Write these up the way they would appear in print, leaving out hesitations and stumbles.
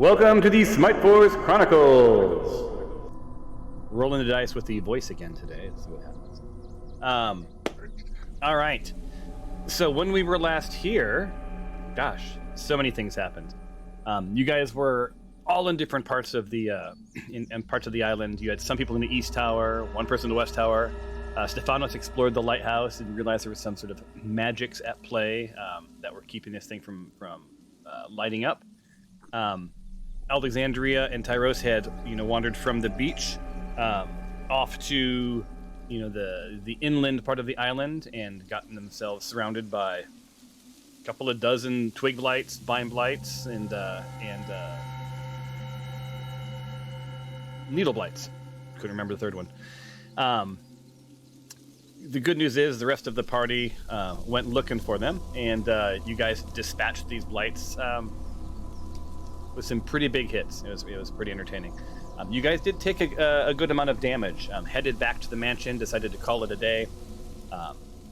Welcome to the Smite Force Chronicles. Rolling the dice with the voice again today. Let's see what happens. All right. So when we were last here, gosh, so many things happened. You guys were all in different parts of the in parts of the island. You had some people in the East Tower, one person in the West Tower. Stefanos explored the lighthouse and realized there was some sort of magics at play that were keeping this thing from lighting up. Alexandria and Tyros had wandered from the beach off to the inland part of the island and gotten themselves surrounded by a couple of dozen twig blights, vine blights, and needle blights. Couldn't remember the third one. The good news is the rest of the party went looking for them, and you guys dispatched these blights with some pretty big hits. It was pretty entertaining. You guys did take a good amount of damage. Headed back to the mansion, decided to call it a day.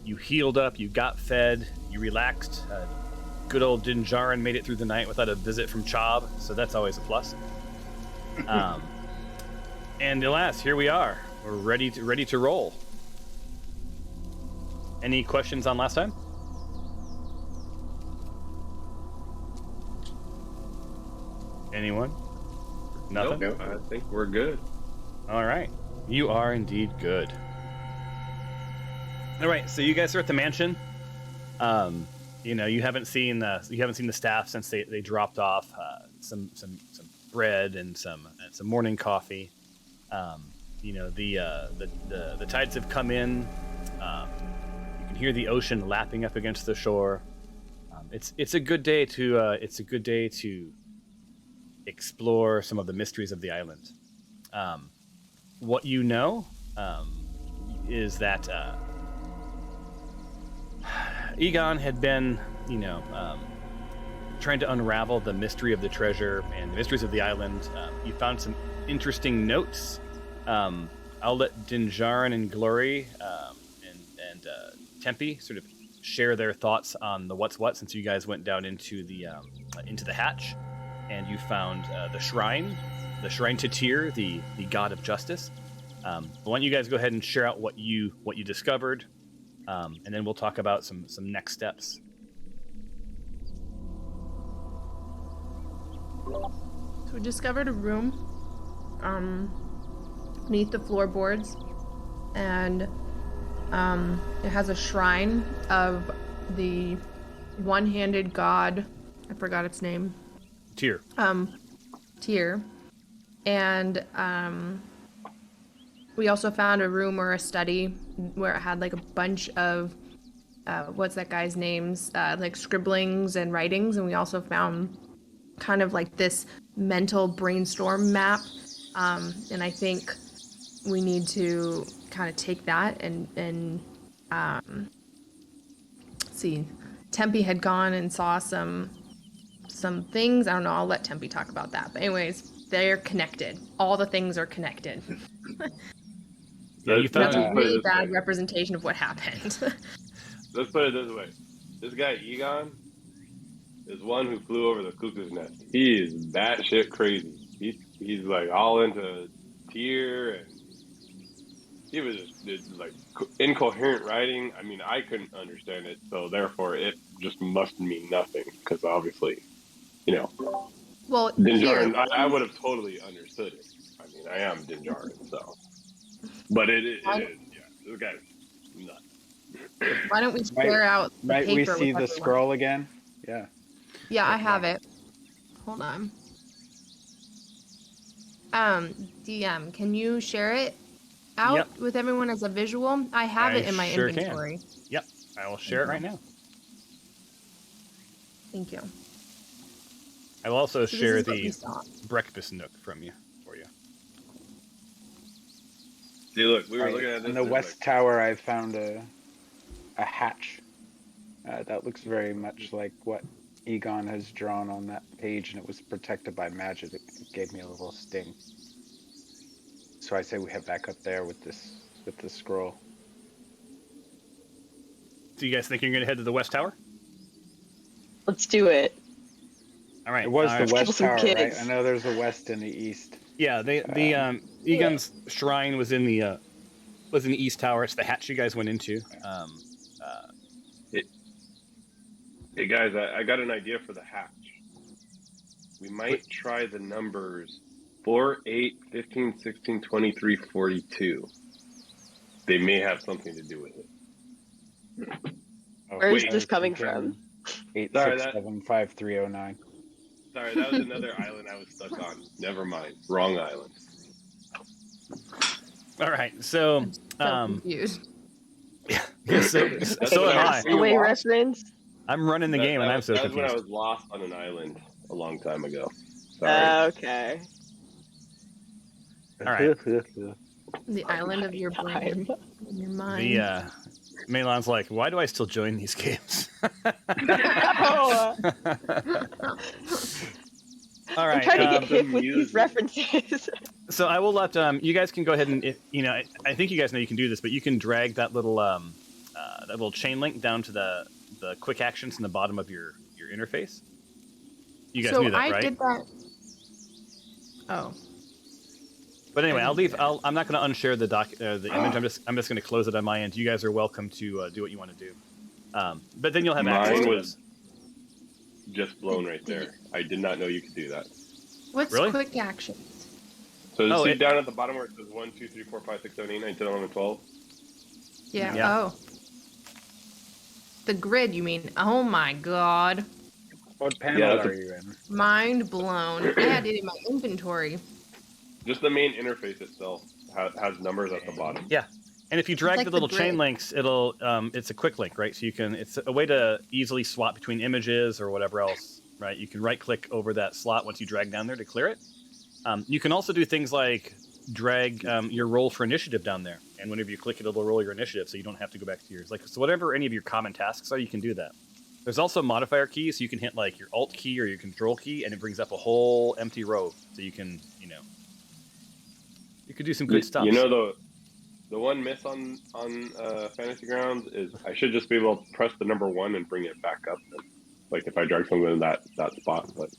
You healed up, you got fed, you relaxed. Good old Dinjarin made it through the night without a visit from Chob, so that's always a plus. And alas, here we are. We're ready to roll. Any questions on last time? Anyone? Nothing? Nope, I think we're good. All right. You are indeed good. All right, so you guys are at the mansion. You haven't seen the staff since they dropped off some bread and some morning coffee. The tides have come in. You can hear the ocean lapping up against the shore. It's a good day to explore some of the mysteries of the island. What you know is that Egon had been, trying to unravel the mystery of the treasure and the mysteries of the island. You found some interesting notes. I'll let Dinjarin and Glory and Tempe sort of share their thoughts on the what's what, since you guys went down into the hatch. And you found the shrine to Tyr, the god of justice. Why don't you guys go ahead and share out what you discovered, and then we'll talk about some next steps. So we discovered a room beneath the floorboards, and it has a shrine of the one-handed god. I forgot its name. Tyr. Tyr. And we also found a room or a study where it had like a bunch of what's that guy's names? Like scribblings and writings, and we also found kind of like this mental brainstorm map. And I think we need to kind of take that and see. Tempe had gone and saw some things. I don't know. I'll let Tempe talk about that. But anyways, they're connected. All the things are connected. Yeah, you found That's a really bad representation of what happened. Let's put it this way. This guy, Egon, is one who flew over the cuckoo's nest. He is batshit crazy. He's like all into Tyr, and he was just like incoherent writing. I mean, I couldn't understand it, so therefore it just must mean nothing, because obviously, well, Dinjarin, I would have totally understood it. I mean, I am Dinjarin, so. But it is, yeah. This guy's nuts. Why don't we share out the paper? Might we see the everyone? scroll again? Yeah. Yeah, I have it. Hold on. DM, can you share it out with everyone as a visual? I have it in my inventory. Can. Yep, I will share it right now. Thank you. I will also share the breakfast nook for you. See, look, we were looking at this. In the West Tower, I found a hatch. That looks very much like what Egon has drawn on that page, and it was protected by magic. It gave me a little sting. So I say we head back up there with this scroll. Do you guys think you're going to head to the West Tower? Let's do it. All right. It was the Kill west some tower, right? kids. I know there's a west and the east. Yeah, Egon's shrine was in the east tower. It's the hatch you guys went into. Hey guys, I got an idea for the hatch. We might try the numbers 4, 8, 15, 16, 23, 42. They may have something to do with it. Where is Wait, this coming from? 8675309. Sorry, that was another island I was stuck on. Never mind. Wrong island. All right. So, So confused. so am I. Away reference. I'm running the game, and I'm so that was when I confused. was lost on an island a long time ago. Sorry. Okay. All right. The island of your brain, your mind. The Melon's like, why do I still join these games? Oh, All right. I'm trying to get hip with music. these references. So I will let you guys can go ahead and I think you guys know you can do this, but you can drag that little chain link down to the quick actions in the bottom of your interface. You guys knew that, I right? did that. Oh. But anyway, I'm not going to unshare the image. I'm just going to close it on my end. You guys are welcome to do what you want to do. But then you'll have access Mine to was this. just blown right there. I did not know you could do that. What's Really? quick action? So see down at the bottom where it says 1, 2, 3, 4, 5, 6, 7, 8, 9, 10, 11, 12? Yeah. Yeah. Oh. The grid, you mean? Oh my god. What panel Yeah, that's are you in? Mind blown. I had it in my inventory. Just the main interface itself has numbers at the bottom. Yeah. And if you drag like the the little chain grid. links, it'll it's a quick link, right? So it's a way to easily swap between images or whatever else, right? You can right click over that slot once you drag down there to clear it. You can also do things like drag your roll for initiative down there, and whenever you click it, it'll roll your initiative, so you don't have to go back to yours. So whatever any of your common tasks are, you can do that. There's also modifier keys, so you can hit like your Alt key or your Control key, and it brings up a whole empty row, so you can you could do some good stuff. You know the one miss on Fantasy Grounds is I should just be able to press the number 1 and bring it back up. Like if I drag something in that spot, but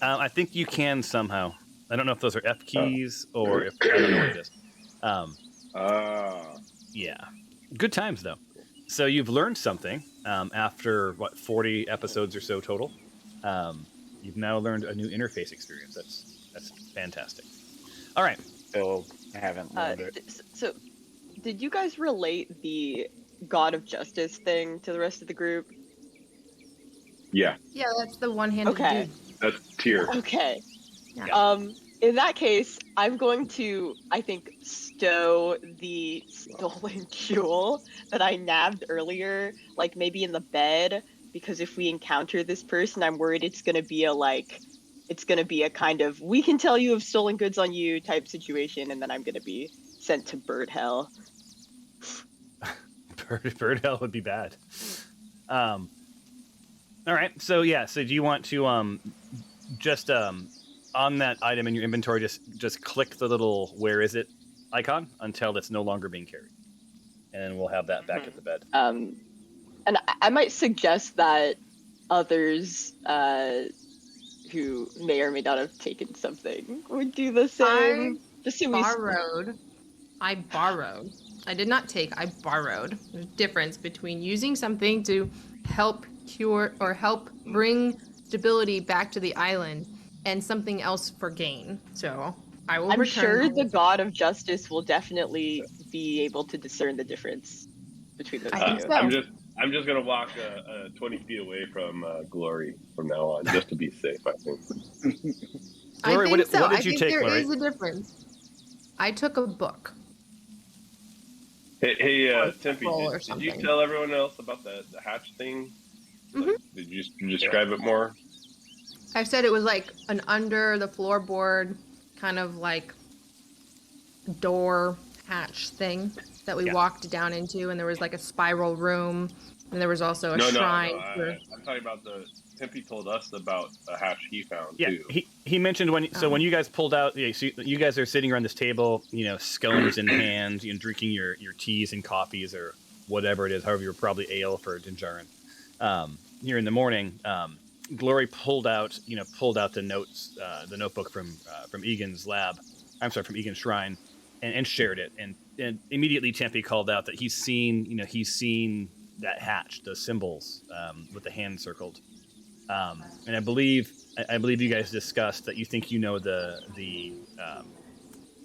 I think you can somehow. I don't know if those are F keys or if I don't know what it is. Yeah, good times though. So you've learned something after 40 episodes or so total. You've now learned a new interface experience. That's fantastic. All right. Still haven't learned it. So, did you guys relate the God of Justice thing to the rest of the group? yeah, Yeah, that's the one-handed Okay. dude. that's tier. Okay. Yeah. In that case, I'm going to, I think, stow the stolen jewel that I nabbed earlier, like maybe in the bed, because if we encounter this person, I'm worried it's going to be a kind of, we can tell you have stolen goods on you type situation, and then I'm going to be sent to bird hell. Bird hell would be bad. All right. So do you want to just on that item in your inventory, just click the little "Where is it?" icon until it's no longer being carried, and we'll have that back at the bed. And I might suggest that others who may or may not have taken something would do the same. Just so we I borrowed. I did not take, I borrowed. There's a difference between using something to help cure or help bring stability back to the island and something else for gain. So I will I'm sure return. the God of Justice will definitely be able to discern the difference between those I two. think so. I'm just gonna walk 20 feet away from Glory from now on, just to be safe. I think. Glory, I what think so. did I you think take, there Glory? is a difference. I took a book. Hey, Or Tempe, scroll or did you something. tell everyone else about the hatch thing? Mhm. Did you describe it more? I said it was like an under the floorboard kind of like door hatch thing that we walked down into, and there was like a spiral room, and there was also a shrine. I'm talking about Tempe told us about a hatch he found Yeah, too. he mentioned when you guys pulled out. So you guys are sitting around this table, scones in hand, drinking your teas and coffees or whatever it is, however you're probably ale for Dinjarin. Here in the morning, Glory pulled out the notes, the notebook from Egan's lab. I'm sorry, from Egan's shrine, and shared it. And immediately Tempe called out that he's seen that hatch, those symbols with the hand circled. And I believe you guys discussed that you think you know the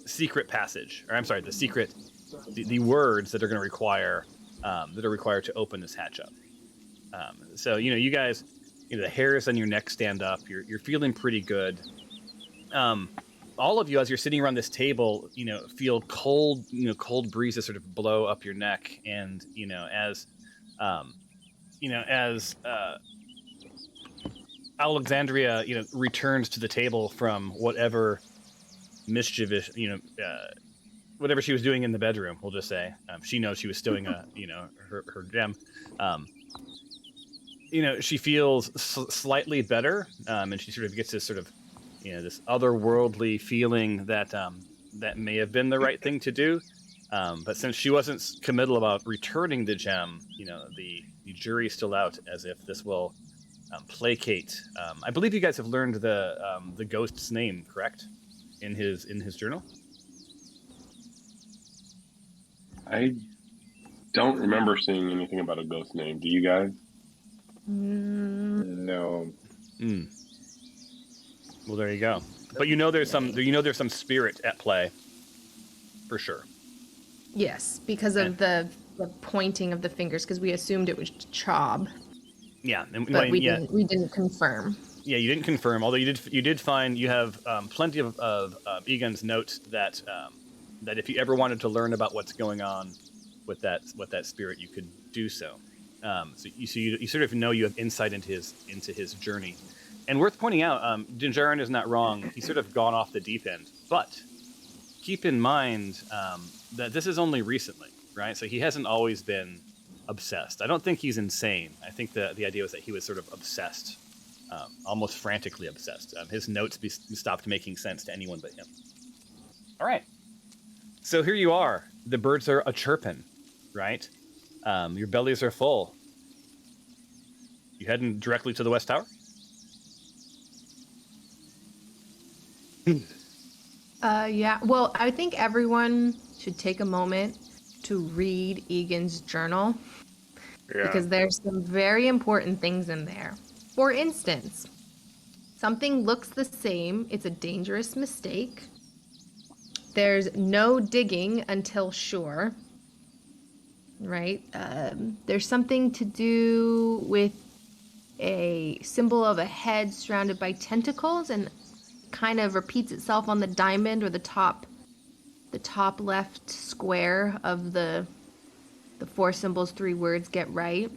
secret passage, or I'm sorry, the words that are going to require that are required to open this hatch up. So you guys, the hairs on your neck stand up. You're feeling pretty good. All of you, as you're sitting around this table, feel cold breezes sort of blow up your neck, and as Alexandria, returns to the table from whatever mischievous, whatever she was doing in the bedroom. We'll just say she knows she was stowing her gem. She feels slightly better, and she sort of gets this sort of, this otherworldly feeling that that may have been the right thing to do. But since she wasn't committal about returning the gem, the jury's still out as if this will placate. I believe you guys have learned the ghost's name, correct? In his journal. I don't remember seeing anything about a ghost name. Do you guys? No. Well, there you go. But there's some spirit at play, for sure. Yes, because of the pointing of the fingers, because we assumed it was Chob. Yeah, but we didn't confirm. Yeah, you didn't confirm. Although you did find you have plenty of Egan's notes that that if you ever wanted to learn about what's going on with that spirit, you could do so. So you sort of know you have insight into his journey. And worth pointing out, Dinjarin is not wrong. He's sort of gone off the deep end. But keep in mind that this is only recently, right? So he hasn't always been obsessed. I don't think he's insane. I think the idea was that he was sort of obsessed, almost frantically obsessed. His notes stopped making sense to anyone but him. All right. So here you are. The birds are a-chirping, right? Your bellies are full. You heading directly to the West Tower? Yeah. Well, I think everyone should take a moment to read Egan's journal. Yeah. Because there's some very important things in there. For instance, something looks the same. It's a dangerous mistake. There's no digging until shore. Right? There's something to do with a symbol of a head surrounded by tentacles and kind of repeats itself on the diamond or the top left square of the four symbols, three words, get right.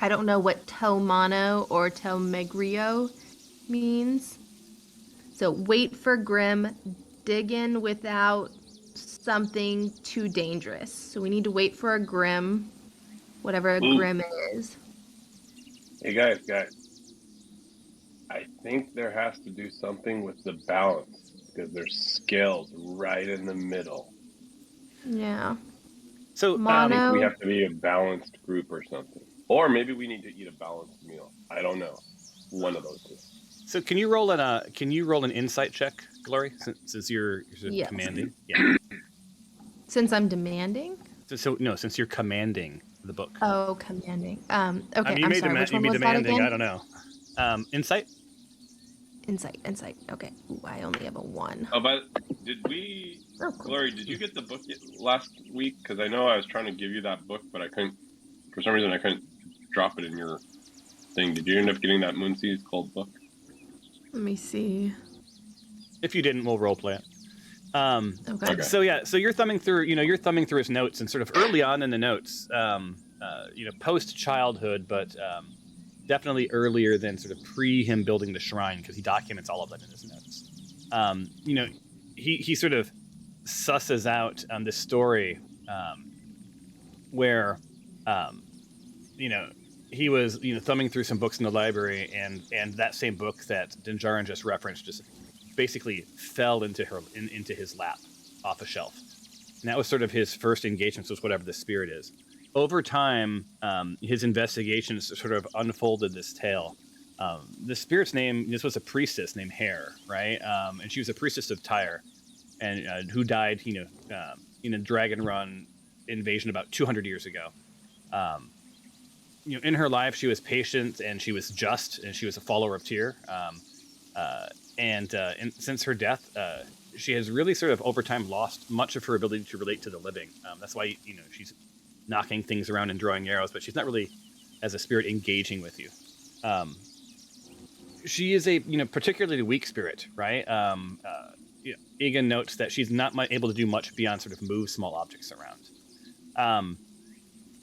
I don't know what Tomano or Tomegrio means. So wait for Grim, dig in without something too dangerous. So we need to wait for a Grim, whatever a Grim is. Hey guys. I think there has to do something with the balance because there's scales right in the middle. Yeah. So I think we have to be a balanced group or something. Or maybe we need to eat a balanced meal. I don't know. One of those two. So can you roll an insight check, Glory, since you're Yes. commanding? Yeah. Since I'm demanding? Since you're commanding the book. Oh, commanding. Okay, I mean, I'm sorry. Which one was that demanding. again? I don't know. Insight. Insight. Okay. Ooh, I only have a 1. Oh, but did we... Oh, cool. Glory, did you get the book last week? Because I know I was trying to give you that book, but I couldn't... For some reason, I couldn't drop it in your thing. Did you end up getting that Moonsea's Cold book? Let me see. If you didn't, we'll roleplay it. Okay. So yeah, so you're thumbing through his notes, and sort of early on in the notes, post childhood, but definitely earlier than sort of pre him building the shrine, because he documents all of that in his notes. He sort of susses out this story where he was thumbing through some books in the library, and that same book that Dinjarin just referenced just basically fell into his lap off a shelf. And that was sort of his first engagement with whatever the spirit is. Over time, his investigations sort of unfolded this tale The spirit's name, this was a priestess named Hare, right? And she was a priestess of Tyre, and who died, in a Dragon Run invasion about 200 years ago. In her life, she was patient and she was just, and she was a follower of Tyr. And since her death, she has really sort of over time lost much of her ability to relate to the living. That's why she's knocking things around and drawing arrows, but she's not really, as a spirit, engaging with you. She is a particularly weak spirit, right? Egan notes that she's not able to do much beyond sort of move small objects around.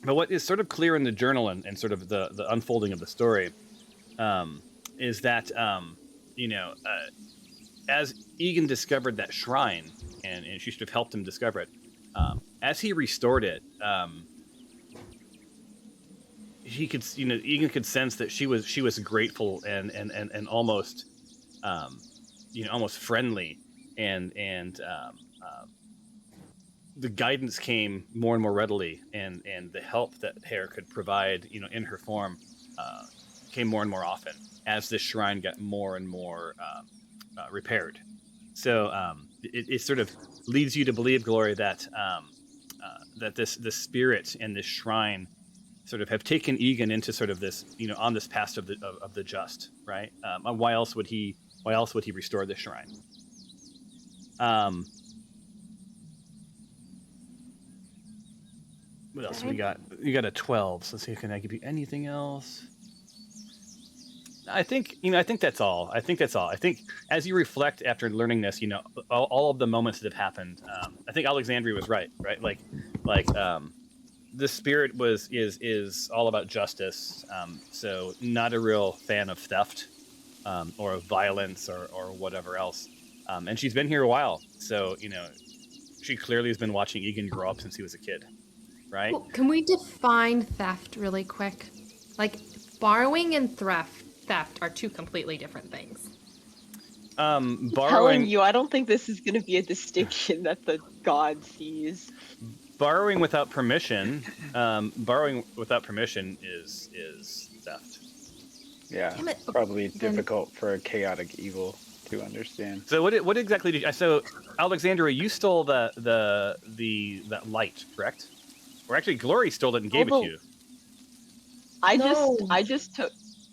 But what is sort of clear in the journal and sort of the unfolding of the story is that as Egan discovered that shrine, and she should have helped him discover it, as he restored it, he could, Egan could sense that she was grateful and almost, almost friendly, and the guidance came more and more readily, and the help that Hare could provide, in her form, came more and more often as this shrine got more and more repaired. So it sort of leads you to believe, Glory, that that this spirit and this shrine sort of have taken Egan into sort of this, on this path of the just, right? Why else would he restore the shrine? What else we got? You got a 12. So let's see, can I give you anything else? I think that's all. I think as you reflect after learning this, all of the moments that have happened. I think Alexandria was right? Like the spirit is all about justice. So not a real fan of theft, or of violence or whatever else. And she's been here a while, so she clearly has been watching Egan grow up since he was a kid, right? Well, can we define theft really quick? Like, borrowing and theft are two completely different things. Telling Borrowing you, I don't think this is going to be a distinction that the god sees. borrowing without permission. Borrowing without permission is theft. Yeah, Damn it. probably Then- difficult for a chaotic evil to understand. So what exactly did you? So Alexandria, you stole that light, correct? Or actually, Glory stole it and gave it to you. No.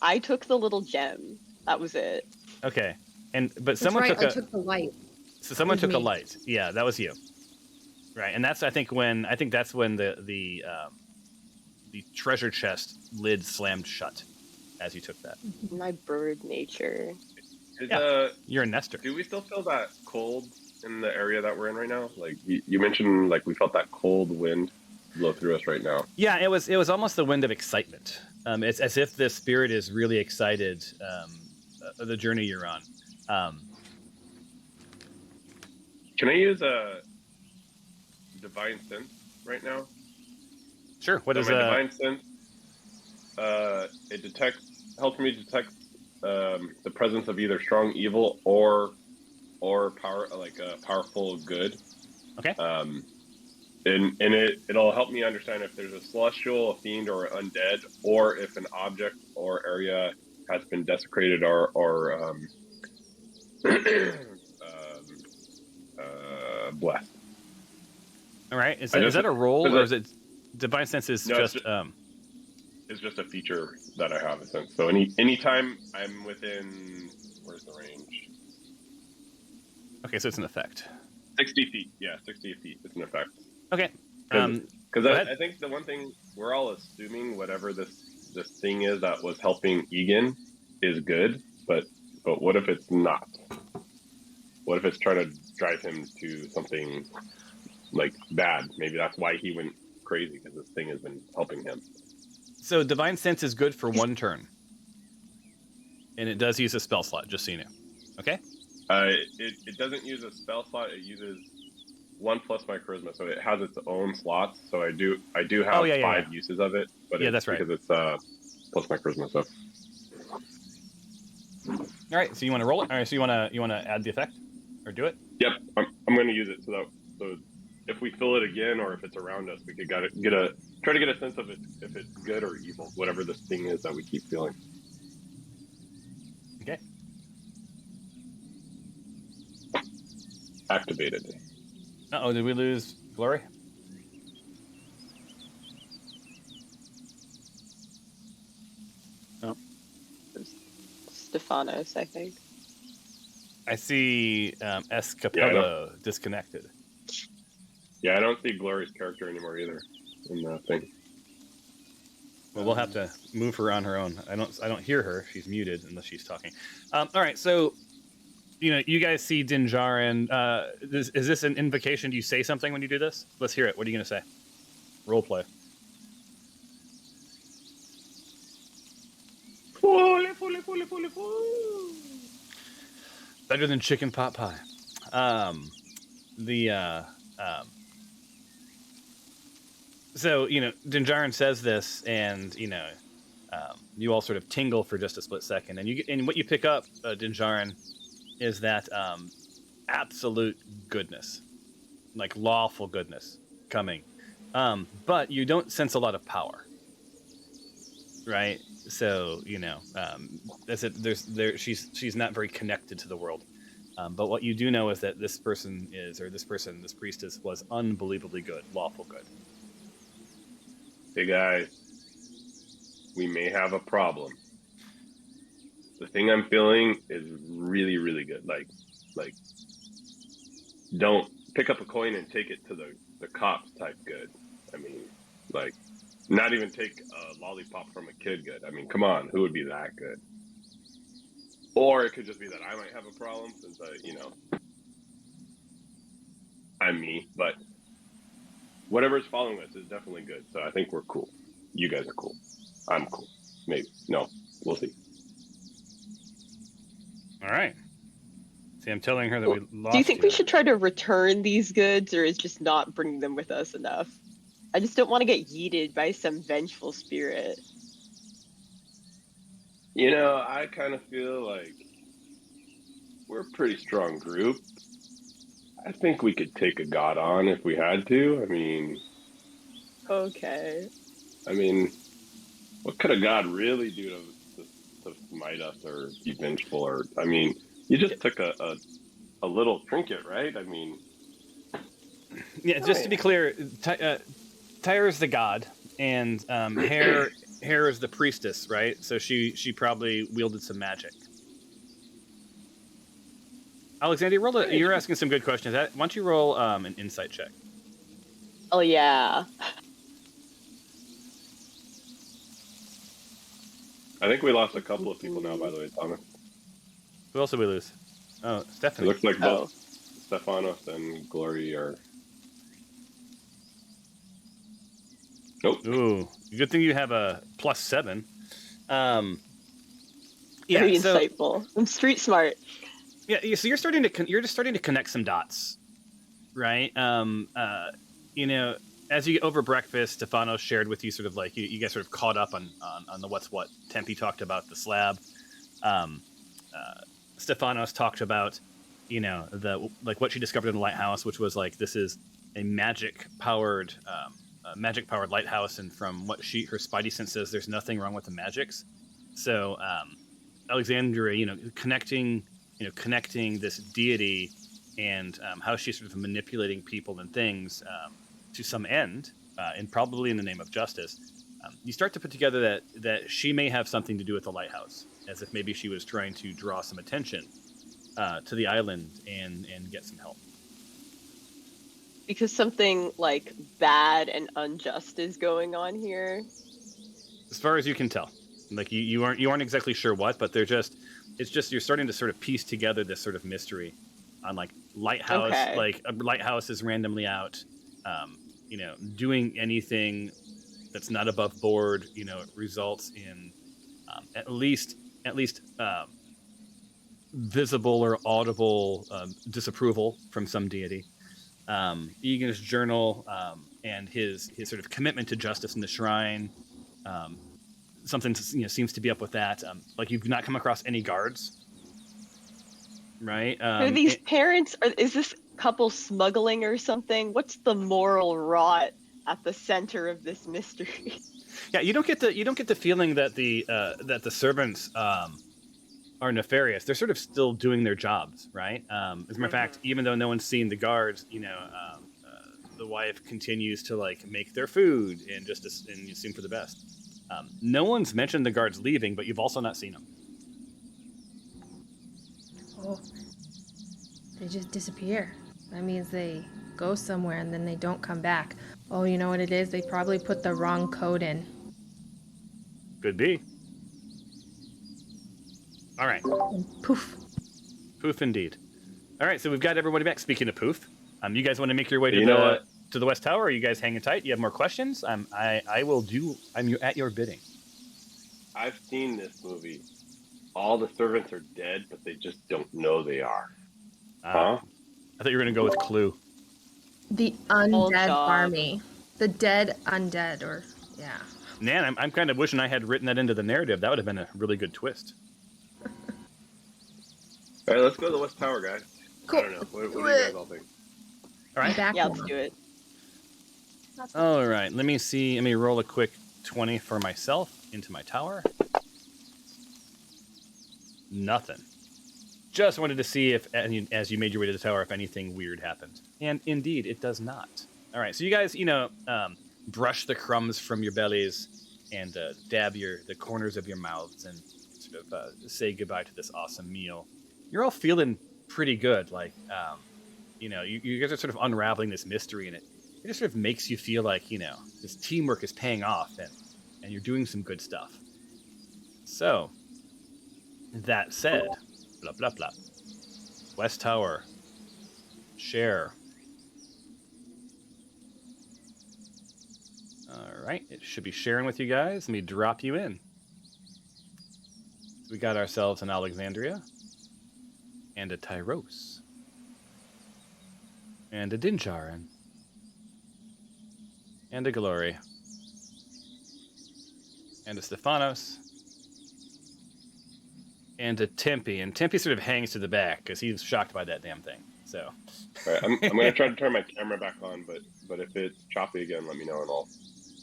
I took the little gem. That was it. Okay, but That's someone right, took I took the light. So someone With took a me. light. Yeah, that was you. Right, and that's I think that's when the treasure chest lid slammed shut as you took that. My bird nature. You're a nester. Do we still feel that cold in the area that we're in right now? Like you mentioned, like we felt that cold wind blow through us right now. Yeah, it was almost the wind of excitement. It's as if the spirit is really excited of the journey you're on. Can I use a divine sense right now? Sure. What So is my divine sense? It helps me detect the presence of either strong evil or power, like a powerful good. Okay. And it'll help me understand if there's a celestial, a fiend, or an undead, or if an object or area has been desecrated or blessed. All right. Is that a roll, or is it divine sense? Is No, just it's just a feature that I have a sense. So anytime I'm within, where's the range? okay. So it's an effect. 60 feet. Yeah, 60 feet. It's an effect. Okay. Because go ahead. I think the one thing we're all assuming whatever this thing is that was helping Egan is good, but what if it's not? What if it's trying to drive him to something like bad? Maybe that's why he went crazy, because this thing has been helping him. So divine sense is good for one turn, and it does use a spell slot. Just so you know. Okay. It doesn't use a spell slot. It uses 1 plus my charisma, so it has its own slots. So I do have five uses of it, but Yeah, that's right. because it's plus my charisma. So All right. So you want to roll it? All right. So you want to add the effect, or do it? yep, I'm going to use it so if we fill it again, or if it's around us, we could try to get a sense of it if it's good or evil, whatever this thing is that we keep feeling. activated. Uh-oh, did we lose Glory? Oh. Stefanos, I think. I see S. Capello disconnected. Yeah, I don't see Glory's character anymore either in the thing. Well, we'll have to move her on her own. I don't hear her. She's muted unless she's talking. All right, so you guys see Dinjarin. Is this an invocation? Do you say something when you do this? Let's hear it. What are you going to say? Role play. Better than chicken pot pie. So, Dinjarin says this, and, you all sort of tingle for just a split second. And what you pick up, Dinjarin, is that absolute goodness, like lawful goodness coming. But you don't sense a lot of power, right? So, she's not very connected to the world. But what you do know is that this priestess was unbelievably good, lawful good. Hey guys, we may have a problem. The thing I'm feeling is really, really good. Like, don't pick up a coin and take it to the cops type good. I mean, like, not even take a lollipop from a kid good. I mean, come on, who would be that good? Or it could just be that I might have a problem since I'm me, but whatever's following this is definitely good. So I think we're cool. You guys are cool. I'm cool. Maybe. No, we'll see. All right. See, I'm telling her that we lost. Do you think we should try to return these goods, or is just not bringing them with us enough? I just don't want to get yeeted by some vengeful spirit. I kind of feel like we're a pretty strong group. I think we could take a god on if we had to. I mean... Okay. I mean, what could a god really do to smite us or be vengeful? Or, I mean, you just took a little trinket, right? I mean... Yeah, just to be clear, Tyre is the god, and Hare is the priestess, right? So she probably wielded some magic. Alexander, you're asking some good questions. Why don't you roll an insight check? Oh, yeah. I think we lost a couple of people now, by the way, Thomas. Who else did we lose? Oh, Stephanie. It looks like both Stephanos and Glory are... Nope. Ooh, good thing you have a +7. Very insightful. I'm street smart. Yeah, so you're just starting to connect some dots, right? As you get over breakfast, Stefano shared with you sort of like you guys sort of caught up on the what's what. Tempe talked about the slab. Stefanos talked about what she discovered in the lighthouse, which was like this is a magic powered lighthouse, and from what her spidey sense says, there's nothing wrong with the magics. So Alexandria, connecting this deity and how she's sort of manipulating people and things to some end, and probably in the name of justice, you start to put together that she may have something to do with the lighthouse, as if maybe she was trying to draw some attention to the island and get some help. Because something like bad and unjust is going on here. As far as you can tell, like you aren't exactly sure what, but it's just you're starting to sort of piece together this sort of mystery on like lighthouse. Okay. Like a lighthouse is randomly out, doing anything that's not above board. It results in at least visible or audible disapproval from some deity. Egan's journal and his sort of commitment to justice in the shrine, something seems to be up with that. Like you've not come across any guards, right? Are these parents? Is this couple smuggling or something? What's the moral rot at the center of this mystery? Yeah, you don't get the feeling that the servants are nefarious. They're sort of still doing their jobs, right? As a matter of fact, even though no one's seen the guards, the wife continues to like make their food and and assume for the best. No one's mentioned the guards leaving, but you've also not seen them. Oh, they just disappear. That means they go somewhere and then they don't come back. Oh, you know what it is? They probably put the wrong code in. Could be. All right. And poof. Poof indeed. All right, so we've got everybody back. Speaking of poof, you guys want to make your way You know what? to the West Tower? Or are you guys hanging tight? You have more questions? I'm at your bidding. I've seen this movie. All the servants are dead, but they just don't know they are. Huh? I thought you were going to go with Clue. The undead job. army. The dead undead, or yeah. Man, I'm kind of wishing I had written that into the narrative. That would have been a really good twist. All right, let's go to the West Tower, guys. Cool. I don't know. What do you guys all think? All right. Back Yeah, now. let's do it. All right. Let me see. Let me roll a quick 20 for myself into my tower. Nothing. Just wanted to see if, as you made your way to the tower, if anything weird happened. And indeed, it does not. All right. So you guys, brush the crumbs from your bellies and dab the corners of your mouths and sort of say goodbye to this awesome meal. You're all feeling pretty good. Like, you guys are sort of unraveling this mystery, and it just sort of makes you feel like, this teamwork is paying off and you're doing some good stuff. So, that said, blah, blah, blah. West Tower. Share. All right, it should be sharing with you guys. Let me drop you in. We got ourselves an Alexandria, and a Tyros, and a Dinjarin, and a Glory, and a Stephanos, and a Tempe. And Tempe sort of hangs to the back because he's shocked by that damn thing. So, All right, I'm going to try to turn my camera back on, but if it's choppy again, let me know and I'll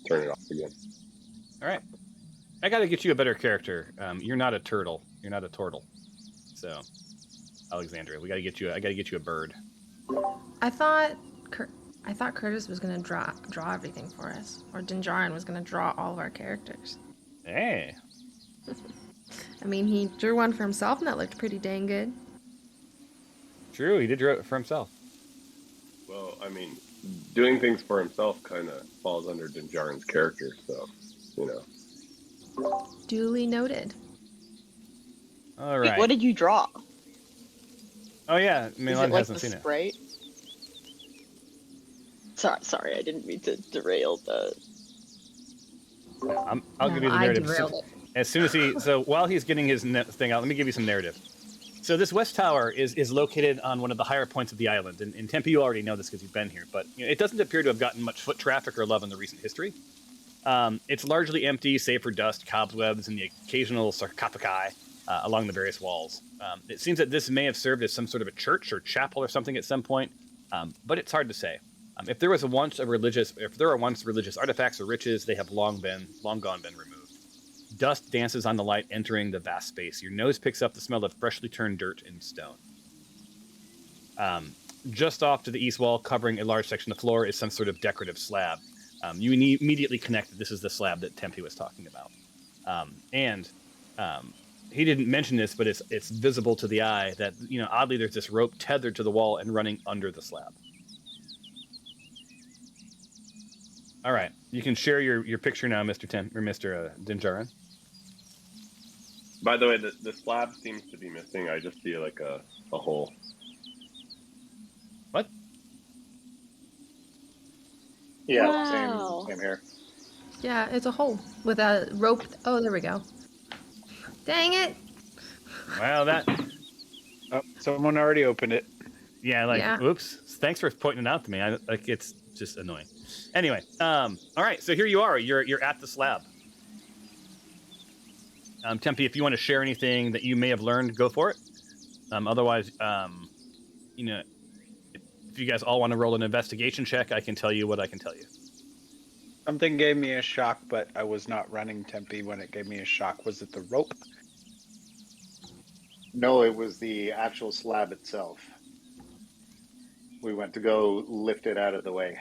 turn it off again. all right, I got to get you a better character. You're not a turtle. You're not a turtle. So, Alexandria, I got to get you a bird. I thought Curtis was gonna draw everything for us, or Dinjarin was gonna draw all of our characters. Hey. I mean, he drew one for himself, and that looked pretty dang good. True, he did draw it for himself. Well, I mean, doing things for himself kind of falls under Dinjarin's character, so, Duly noted. All Wait, right. what did you draw? Oh yeah, Is Milan it like hasn't the seen it. sprite? Sorry, I didn't mean to derail the. I'll give you the I narrative. derailed it. As soon as so while he's getting his thing out, let me give you some narrative. So this West Tower is located on one of the higher points of the island. And in Tempe, you already know this because you've been here, but it doesn't appear to have gotten much foot traffic or love in the recent history. It's largely empty, save for dust, cobwebs, and the occasional sarcophagi along the various walls. It seems that this may have served as some sort of a church or chapel or something at some point, but it's hard to say. If there are once religious artifacts or riches, they have long gone been removed. Dust dances on the light entering the vast space. Your nose picks up the smell of freshly turned dirt and stone. Just off to the east wall, covering a large section of the floor, is some sort of decorative slab. You immediately connect that this is the slab that Tempe was talking about. He didn't mention this, but it's visible to the eye that, oddly, there's this rope tethered to the wall and running under the slab. All right, you can share your picture now, Mr. Dinjarin. By the way, the slab seems to be missing. I just see like a hole. What? Yeah, Wow. same here. Yeah, it's a hole with a rope. Oh, there we go. Dang it! Well, that Oh, someone already opened it. Yeah. Oops. Thanks for pointing it out to me. It's just annoying. Anyway, all right. So here you are. You're at the slab. Tempe, if you want to share anything that you may have learned, go for it. Otherwise, if you guys all want to roll an investigation check, I can tell you what I can tell you. Something gave me a shock, but I was not running Tempe when it gave me a shock. Was it the rope? No, it was the actual slab itself. We went to go lift it out of the way.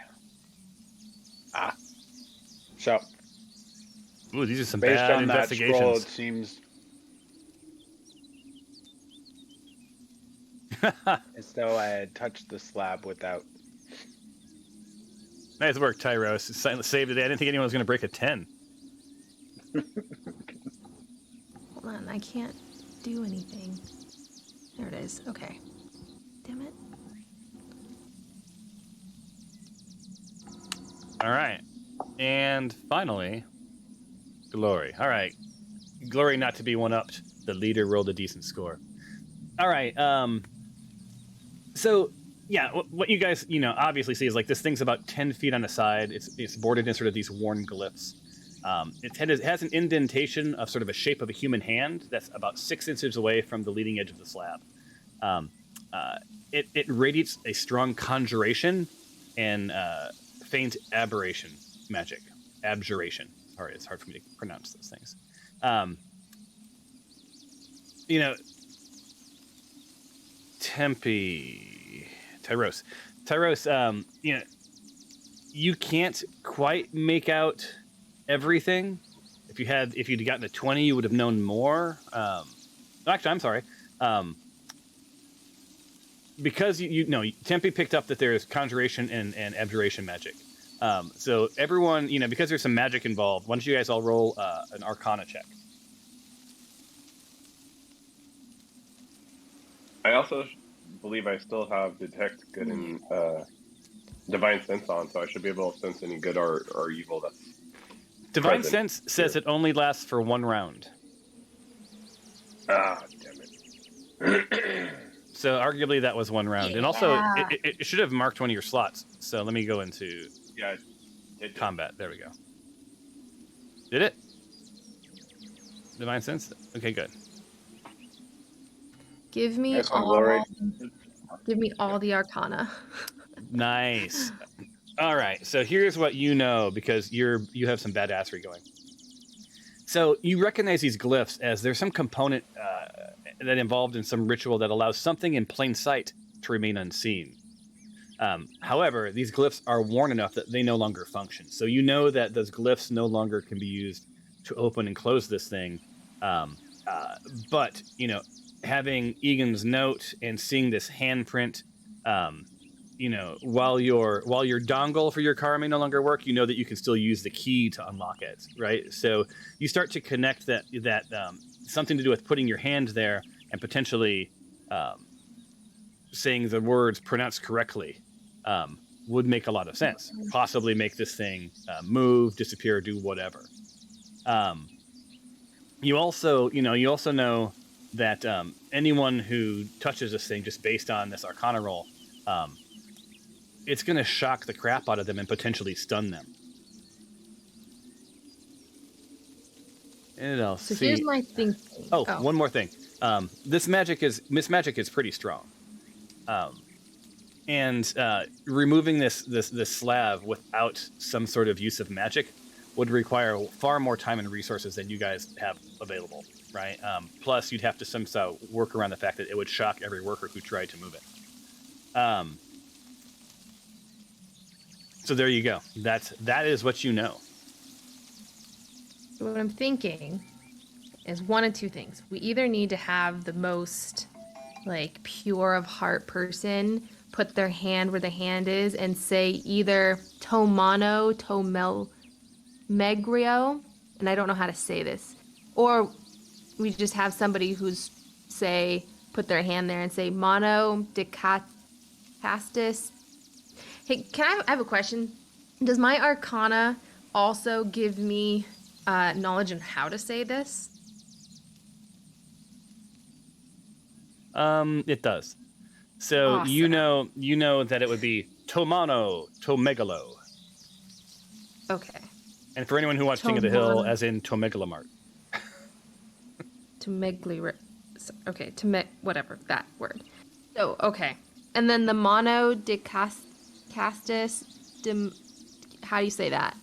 So, Ooh, these are some based bad on that scroll, investigations. it seems as though I had touched the slab without. Nice work, Tyros. Saved it. I didn't think anyone was going to break a 10. Hold on, I can't do anything. There it is. Okay. Damn it. All right. And finally, Glory. All right. Glory not to be one-upped. The leader rolled a decent score. All right. So, yeah, what you guys, obviously see is like this thing's about 10 feet on the side. It's bordered in sort of these worn glyphs. It has an indentation of sort of a shape of a human hand that's about 6 inches away from the leading edge of the slab. It radiates a strong conjuration and faint aberration magic. Abjuration. Sorry, it's hard for me to pronounce those things. Tyros, you can't quite make out everything. If you'd gotten a 20, you would have known more. Actually, I'm sorry. Because Tempe picked up that there's conjuration and abjuration magic. So everyone, because there's some magic involved, why don't you guys all roll an Arcana check? I also believe I still have Detect Good and Divine Sense on, so I should be able to sense any good or evil that's Divine present Sense says here. it only lasts for 1 round. Ah, damn it. So arguably that was 1 round. And also, it should have marked one of your slots. So let me go into Yeah, it did. combat. There we go. Did it? Divine Sense? Okay, good. Give me Nice one, all. Glory. Give me all the Arcana. Nice. All right. So here's what you know, because you have some badassery going. So you recognize these glyphs as there's some component that involved in some ritual that allows something in plain sight to remain unseen. However, these glyphs are worn enough that they no longer function. So you know that those glyphs no longer can be used to open and close this thing. But having Egan's note and seeing this handprint, while your dongle for your car may no longer work, you know that you can still use the key to unlock it, right? So you start to connect that something to do with putting your hand there and potentially saying the words pronounced correctly would make a lot of sense. Possibly make this thing move, disappear, do whatever. You also know that anyone who touches this thing just based on this Arcana roll, it's going to shock the crap out of them and potentially stun them. And else. So here's my thinking. Oh, one more thing. This magic is pretty strong. And removing this slab without some sort of use of magic would require far more time and resources than you guys have available, right? Plus, you'd have to somehow work around the fact that it would shock every worker who tried to move it. So there you go. That is what you know. So what I'm thinking is one of two things. We either need to have the most pure of heart person put their hand where the hand is and say either Tomano, Tomegrio, and I don't know how to say this, or we just have somebody who's put their hand there and say Mono de Castis. Hey, I have a question. Does my Arcana also give me knowledge on how to say this? It does. So Awesome. you know that it would be Tomano, Tomegalo. Okay. And for anyone who watched King of the Hill, as in Tomegalomart. Okay, whatever, that word. So, okay. And then the Mono de Castis, how do you say that?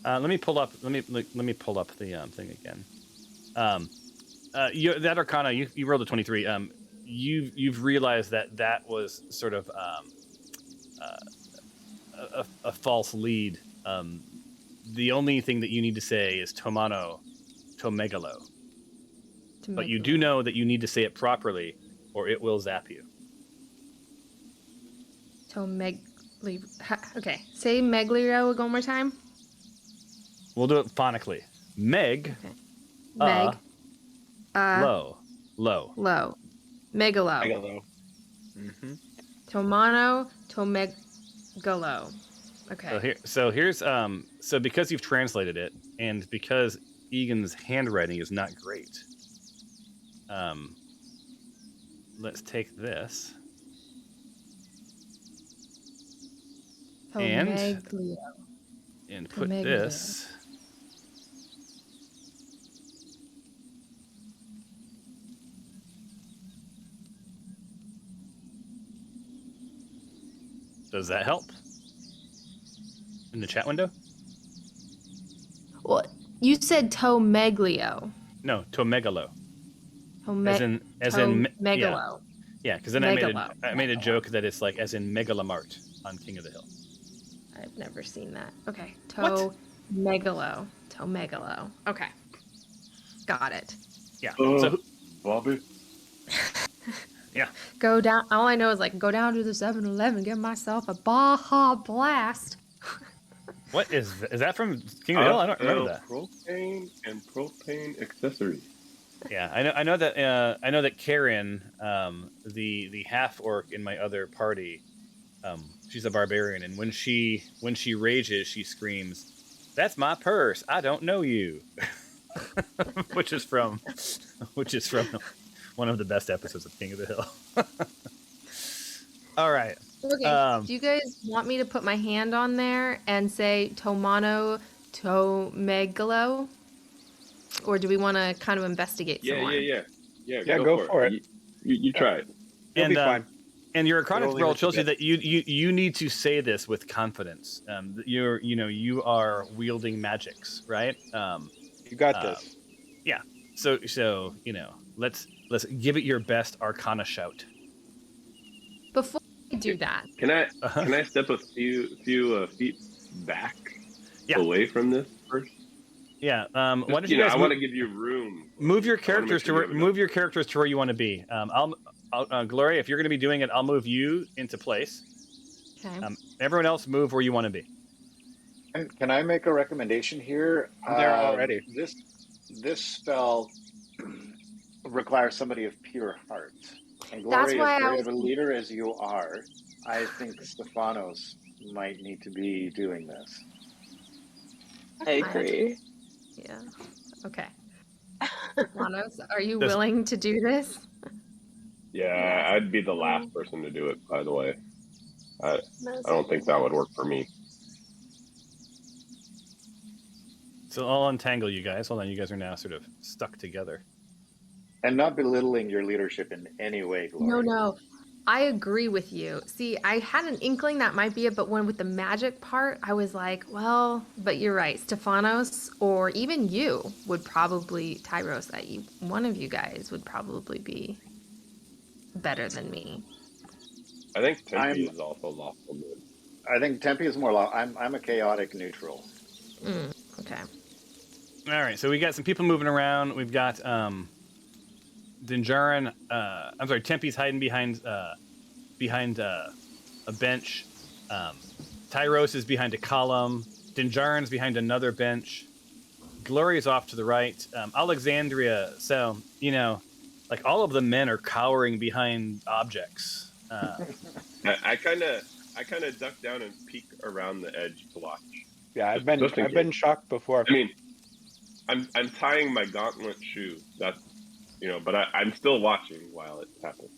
Let me pull up the thing again. that Arcana, you rolled a 23. You've realized that was sort of a false lead. The only thing that you need to say is Tomano Tomegalo. But you do know that you need to say it properly, or it will zap you. Okay, say Meglio one more time. We'll do it phonically. Meg. Okay. Meg. Low. Megalo. Megalo. Mm-hmm. Tomano Tomegalo. Okay. So because you've translated it, and because Egan's handwriting is not great, let's take this and put this. Does that help? In the chat window? Well, you said Tomeglio. No, Tomegalo. As in Megalo. Yeah, because then I made a joke that it's like as in Megalamart on King of the Hill. I've never seen that. Okay, Tomegalo. Okay, got it. Yeah. So, Bobby. Yeah. Go down. All I know is like go down to the 7-Eleven, get myself a Baja Blast. What is that from King of the Hill? I don't remember that. Propane and propane accessories. Yeah, I know that Karen, the half orc in my other party, she's a barbarian, and when she rages, she screams, "That's my purse! I don't know you," which is from one of the best episodes of King of the Hill. All right. Okay. Do you guys want me to put my hand on there and say Tomano Tomegalo? Or do we want to kind of investigate some more? Yeah, go for it. You try it. You'll be fine. And your Arcana roll shows you that you need to say this with confidence. You are wielding magics, right? You got this. Yeah. So let's give it your best Arcana shout. Before I do that, Can I step a few feet back away from this first? Yeah. Why don't you guys? I want to give you room. Move your characters to where you want to be. Gloria, if you're going to be doing it, I'll move you into place. okay. Everyone else, move where you want to be. Can I make a recommendation here? I'm there already. This spell requires somebody of pure heart. And That's Gloria, why as I great was- of a leader as you are, I think Stephanos might need to be doing this. I agree. Yeah. Okay. Manos, are you willing to do this? Yeah, I'd be the last person to do it, by the way. I don't think that would work for me. So I'll untangle you guys. Hold on, you guys are now sort of stuck together. And not belittling your leadership in any way, Gloria. No. I agree with you. See, I had an inkling that might be it, but with the magic part, I was like, well, but you're right. Stephanos or even you would probably, Tyros, one of you guys would probably be better than me. I think Tempe is also lawful good. I think Tempe is more I'm a chaotic neutral. Okay. All right, so we got some people moving around. We've got Dinjarin. Tempe's hiding behind a bench. Tyros is behind a column. Dinjarin's behind another bench. Gloria's off to the right. Alexandria. So like all of the men are cowering behind objects. I kind of duck down and peek around the edge to watch. Yeah, I've been shocked before. I mean, I'm tying my gauntlet shoe. That's but I'm still watching while it happens.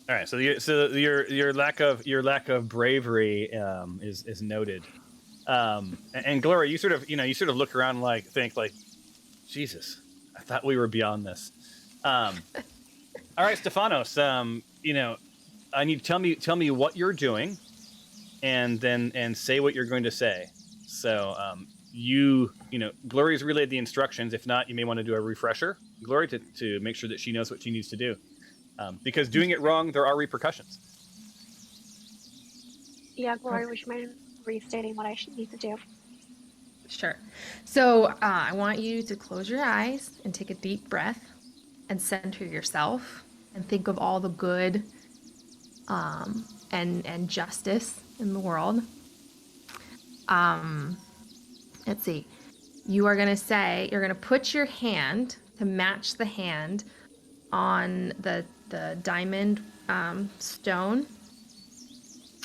All right, so your lack of bravery is noted. And Gloria, you sort of look around and think Jesus, I thought we were beyond this. All right, Stephanos, I need to tell me what you're doing, and say what you're going to say. So Gloria's relayed the instructions. If not, you may want to do a refresher. Glory to make sure that she knows what she needs to do. Because doing it wrong, there are repercussions. Yeah, Glory, would you mind restating what I should need to do? Sure. So I want you to close your eyes and take a deep breath and center yourself and think of all the good and justice in the world. Let's see. You're going to put your hand to match the hand on the diamond stone.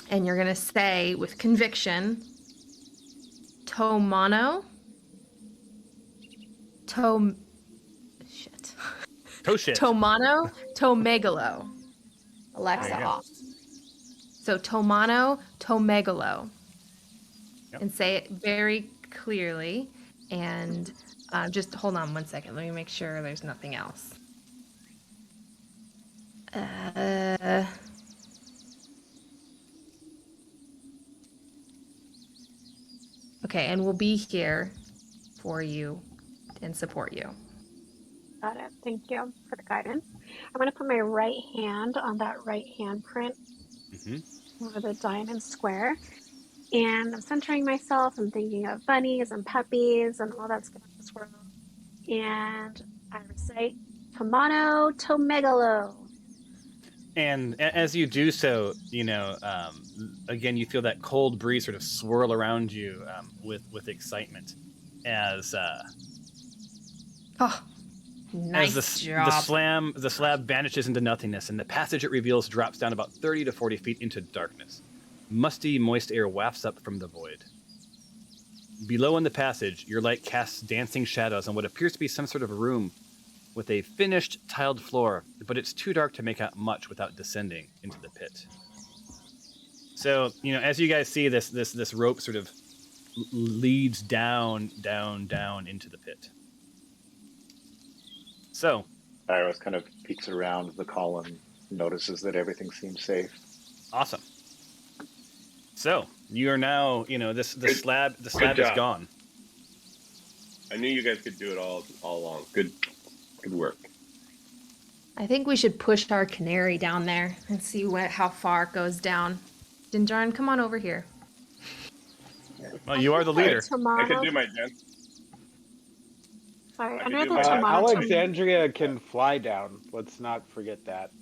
And you're going to say with conviction, Tomano. Tomano, Tomegalo. Alexa off. So Tomano, Tomegalo. Yep. And say it very clearly. And just hold on 1 second. Let me make sure there's nothing else. Okay, and we'll be here for you and support you. Got it. Thank you for the guidance. I'm going to put my right hand on that right handprint over the diamond square. And I'm centering myself. I'm thinking of bunnies and puppies and all that's good in this world. And I recite Tomano Tomegalo. And as you do so, again, you feel that cold breeze sort of swirl around you with excitement as nice as job. the slab vanishes into nothingness, and the passage it reveals drops down about 30 to 40 feet into darkness. Musty, moist air wafts up from the void. Below in the passage, your light casts dancing shadows on what appears to be some sort of room with a finished tiled floor, but it's too dark to make out much without descending into the pit. So, as you guys see, this rope sort of leads down into the pit. So, Iris kind of peeks around the column, notices that everything seems safe. Awesome. So, you are now, the slab is job. gone. I knew you guys could do it all along. Good work. I think we should push our canary down there and see how far it goes down. Dinjarin, come on over here. Well, you are the leader. I can do my dance. Sorry, I I know can do the my- Tomano. Alexandria can fly down. Let's not forget that.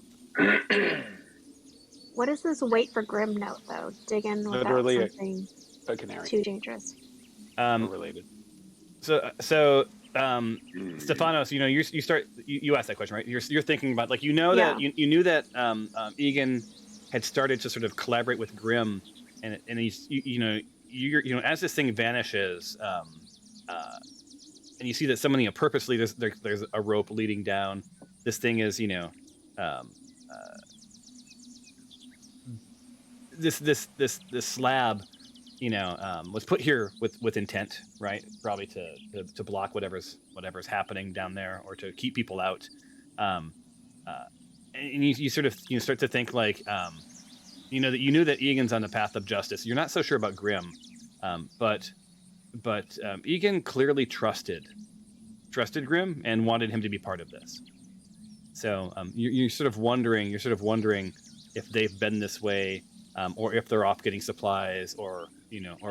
What is this wait for Grim note, though? Dig in without Literally something a canary. too dangerous. Related. So Stephanos, you asked that question, right? You're thinking about that you knew that Egan had started to sort of collaborate with Grim, and he's as this thing vanishes, and you see that somebody purposely there's a rope leading down. This thing is this slab. Was put here with intent, right? Probably to block whatever's happening down there, or to keep people out. And you sort of start to think that you knew that Egan's on the path of justice. You're not so sure about Grim, but Egan clearly trusted Grim and wanted him to be part of this. So you're sort of wondering if they've been this way, or if they're off getting supplies, or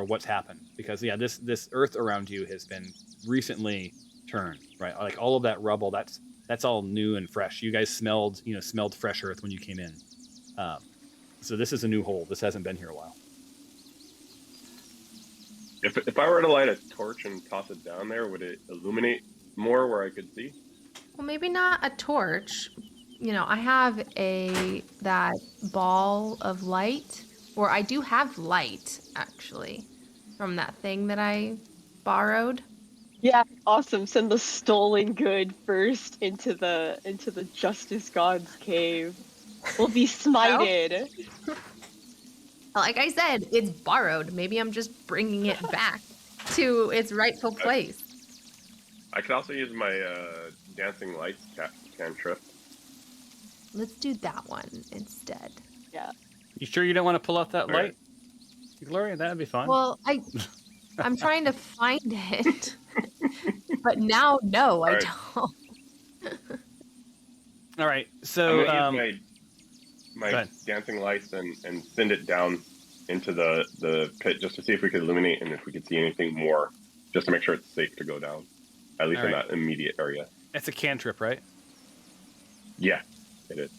what's happened, because this earth around you has been recently turned, right? Like all of that rubble, that's all new and fresh. You guys smelled fresh earth when you came in. So this is a new hole. This hasn't been here a while. If I were to light a torch and toss it down there, would it illuminate more where I could see? Well, maybe not a torch. I have that ball of light, or I do have light actually from that thing that I borrowed. Yeah, awesome. Send the stolen good first into the Justice God's cave. We'll be smited. Like I said, it's borrowed. Maybe I'm just bringing it back to its rightful place. I could also use my dancing lights cantrip. Let's do that one instead. Yeah. You sure you don't want to pull out that All right. light, Gloria? That'd be fun. Well, I'm trying to find it, but now no, I Right. don't. All right. I'm So gonna use go my ahead. dancing lights and send it down into the pit just to see if we could illuminate and if we could see anything more, just to make sure it's safe to go down, at least All in right. that immediate area. It's a cantrip, right? Yeah, it is.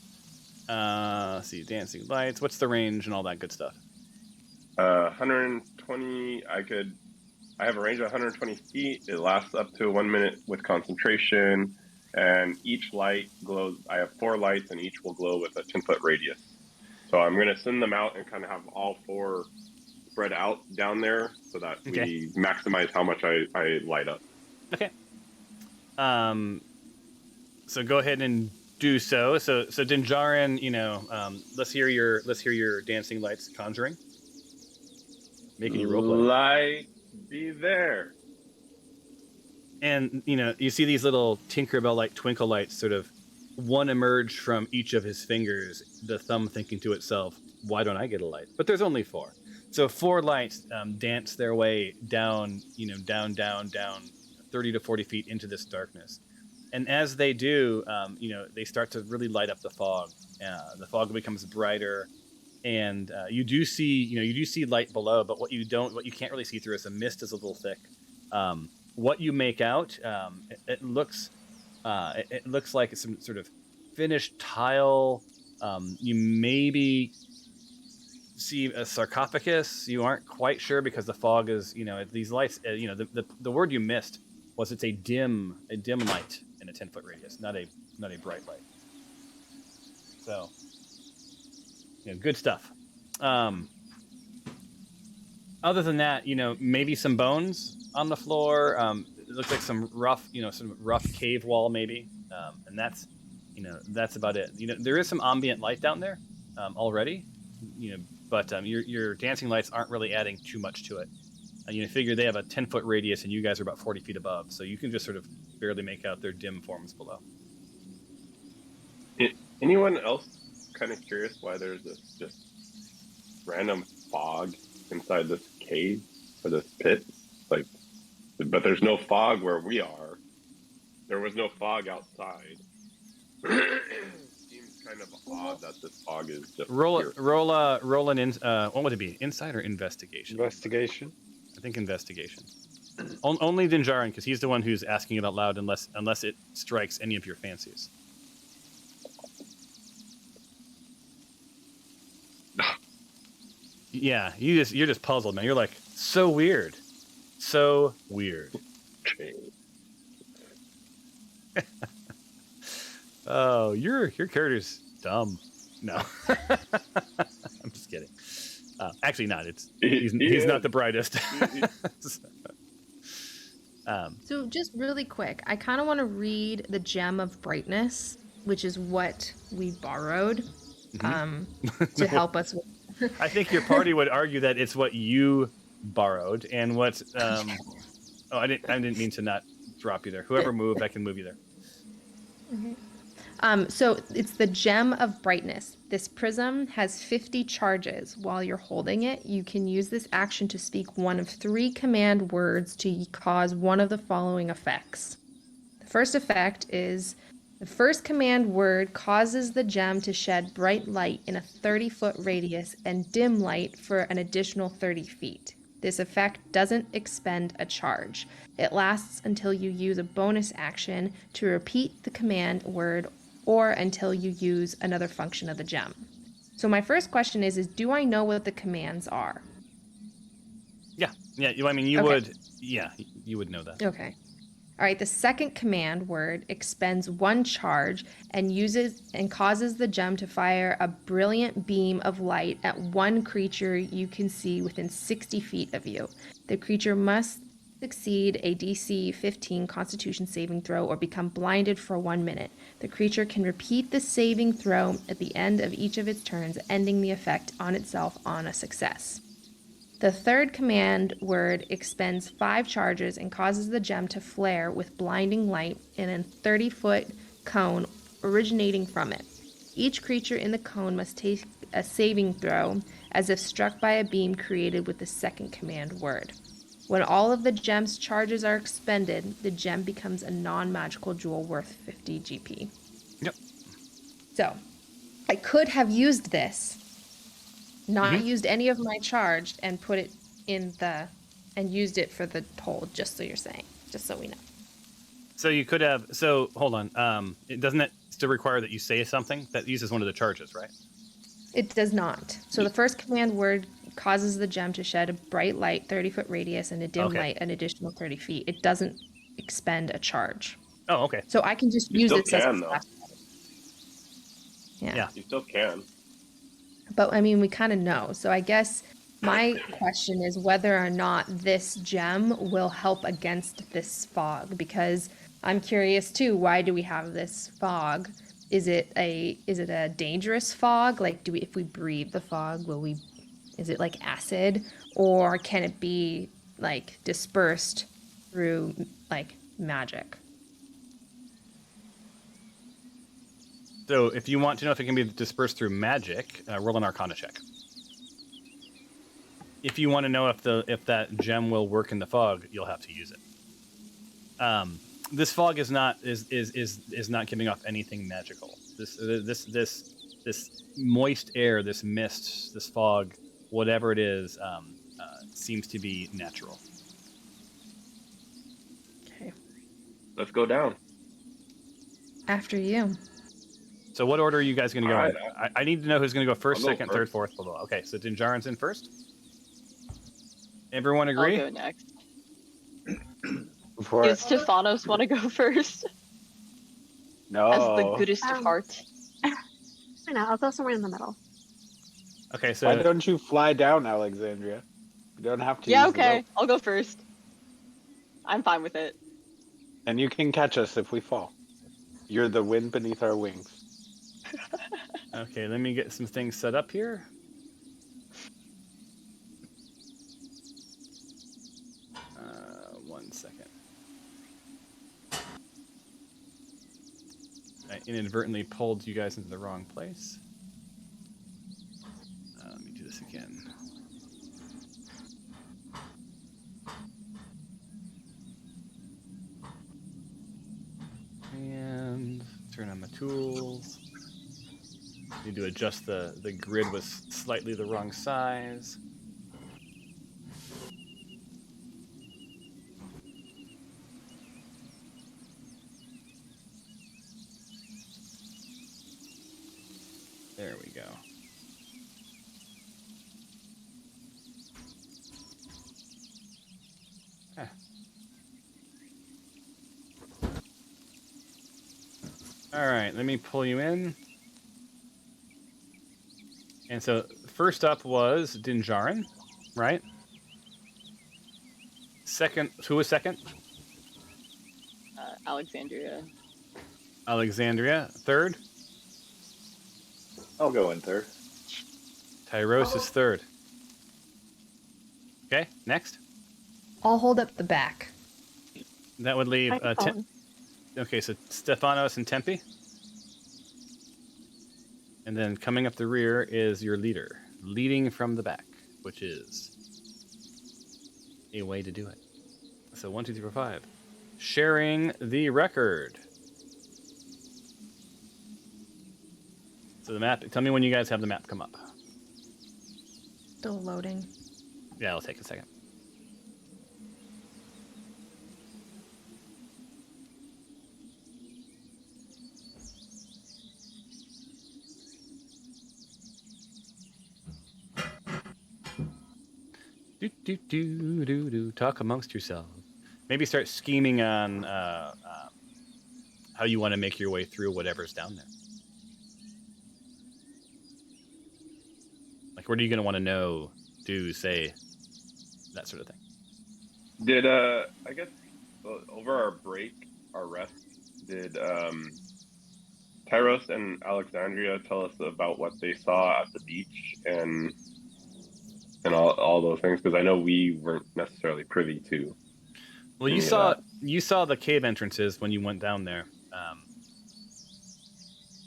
Let's see, dancing lights. What's the range and all that good stuff? 120. I have a range of 120 feet. It lasts up to 1 minute with concentration, and each light glows. I have 4 lights, and each will glow with a 10-foot radius. So I'm going to send them out and kind of have all 4 spread out down there so that we maximize how much I light up. Okay. So go ahead and do so. So Dinjarin, let's hear your dancing lights conjuring. Making you roleplay. Light be there. And you see these little Tinkerbell like twinkle lights sort of one emerge from each of his fingers, the thumb thinking to itself, why don't I get a light? But there's only 4. So 4 lights dance their way down, down 30 to 40 feet into this darkness. And as they do, they start to really light up the fog. The fog becomes brighter, and you do see light below. But what you can't really see through is the mist is a little thick. What you make out, it looks like it's some sort of finished tile. You maybe see a sarcophagus. You aren't quite sure because the fog is, these lights. The word you missed was it's a dim light in a 10-foot radius, not a bright light. So, good stuff. Other than that, maybe some bones on the floor. It looks like some rough cave wall, maybe, and that's about it. There is some ambient light down there already, but your dancing lights aren't really adding too much to it. You figure they have a 10-foot radius, and you guys are about 40 feet above, so you can just sort of barely make out their dim forms below. Anyone else kind of curious why there's this just random fog inside this cave or this pit? But there's no fog where we are. There was no fog outside. Seems kind of odd that this fog is just roll here. what would it be? Insight or investigation? Investigation. I think investigation. Only Dinjarin, because he's the one who's asking it out loud, unless it strikes any of your fancies. Yeah, you're just puzzled, man. You're like, so weird. Oh, your character's dumb. No, I'm just kidding. Actually, not. He's not the brightest. So just really quick, I kind of want to read the Gem of Brightness, which is what we borrowed to help us with. I think your party would argue that it's what you borrowed and what. I didn't mean to not drop you there. Whoever moved, I can move you there. So it's the Gem of Brightness. This prism has 50 charges. While you're holding it, you can use this action to speak one of 3 command words to cause one of the following effects. The first effect is the first command word causes the gem to shed bright light in a 30-foot radius and dim light for an additional 30 feet. This effect doesn't expend a charge. It lasts until you use a bonus action to repeat the command word or until you use another function of the gem. So my first question is do I know what the commands are? Yeah. You would. Yeah, you would know that. Okay. All right. The second command word expends 1 charge and causes the gem to fire a brilliant beam of light at 1 creature you can see within 60 feet of you. The creature must succeed a DC 15 Constitution saving throw or become blinded for 1 minute. The creature can repeat the saving throw at the end of each of its turns, ending the effect on itself on a success. The third command word expends 5 charges and causes the gem to flare with blinding light in a 30-foot cone originating from it. Each creature in the cone must take a saving throw as if struck by a beam created with the second command word. When all of the gem's charges are expended, the gem becomes a non-magical jewel worth 50 GP. Yep. So I could have used this, not used any of my charged, and put it in the, and used it for the hold, just so you're saying, just so we know. So you could have. So hold on. It doesn't it still require that you say something that uses one of the charges, right? It does not. So the first command word causes the gem to shed a bright light 30-foot radius and a dim light an additional 30 feet. It doesn't expend a charge. Oh, okay. So I can just You use still it as a can, though. flashlight. Yeah. You still can. But I mean, we kind of know. So I guess my question is whether or not this gem will help against this fog, because I'm curious too. Why do we have this fog? Is it a dangerous fog? Like, if we breathe the fog, is it like acid, or can it be like dispersed through like magic? So if you want to know if it can be dispersed through magic, roll an Arcana check. If you want to know if that gem will work in the fog, you'll have to use it. This fog is not giving off anything magical. This moist air, this mist, this fog, whatever it is, seems to be natural. Okay. Let's go down. After you. So what order are you guys going to go in? I need to know who's going to go first, I'll go second, first. third, fourth, blah, blah. Okay, so Dinjarin's in first. Everyone agree? I'll go next. Before Does Stephanos want to go first? no, As the goodest of hearts. I know, I'll go somewhere in the middle. Okay, so why don't you fly down, Alexandria? You don't have to. Yeah, use the okay. rope. I'll go first. I'm fine with it. And you can catch us if we fall. You're the wind beneath our wings. okay, let me get some things set up here. One second. I inadvertently pulled you guys into the wrong place. Let me do this again. And turn on my tools. Need to adjust the grid was slightly the wrong size. There we go. Ah. All right, let me pull you in. And so first up was Dinjarin, right? Second, who was second? Alexandria. Alexandria. Third? I'll go in third. Tyros is third. Okay, next. I'll hold up the back. That would leave Microphone. okay, so Stephanos and Tempe. And then coming up the rear is your leader, leading from the back, which is a way to do it. So 1, 2, 3, 4, 5. Sharing the record. So the map, tell me when you guys have the map come up. Still loading. Yeah, it'll take a second. Do. Talk amongst yourselves. Maybe start scheming on how you want to make your way through whatever's down there. Like, what are you going to want to know, do, say, that sort of thing? Did I guess over our break, our rest, did Tyros and Alexandria tell us about what they saw at the beach and all those things? Because I know we weren't necessarily privy to. Well, you saw the cave entrances when you went down there.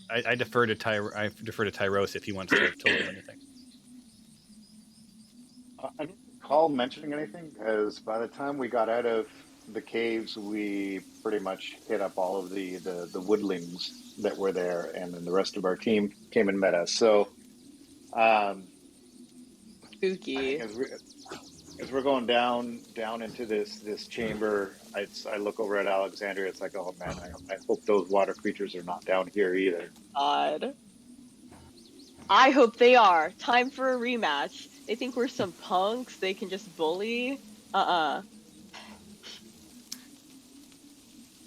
I defer to Tyros if he wants to tell you anything. I don't recall mentioning anything, because by the time we got out of the caves, we pretty much hit up all of the woodlings that were there, and then the rest of our team came and met us. So, I think Spooky. as we're going down into this chamber, I look over at Alexandria. It's like, oh man, I hope those water creatures are not down here either. God. I hope they are. Time for a rematch. They think we're some punks. They can just bully. All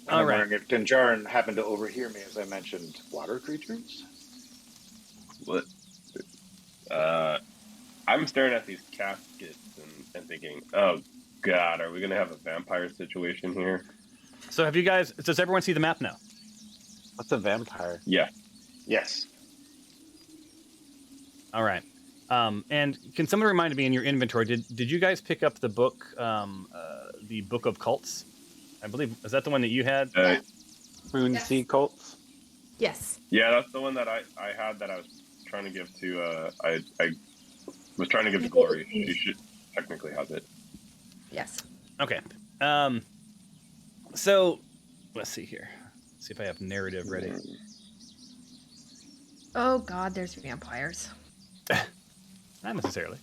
I'm right. wondering if Dinjarin happened to overhear me as I mentioned water creatures. What? I'm staring at these caskets and thinking, oh God, are we gonna have a vampire situation here? So have you guys? Does everyone see the map now? What's a vampire? Yeah. Yes. All right. And can someone remind me in your inventory? Did you guys pick up the book, the Book of Cults? I believe, is that the one that you had? Moon Yes. Sea Cults? Yes. Yeah, that's the one that I had that I was trying to give to I was trying to give to Glory. She should technically have it. Yes. Okay. So let's see here. See if I have narrative ready. Oh God, there's vampires. Not necessarily.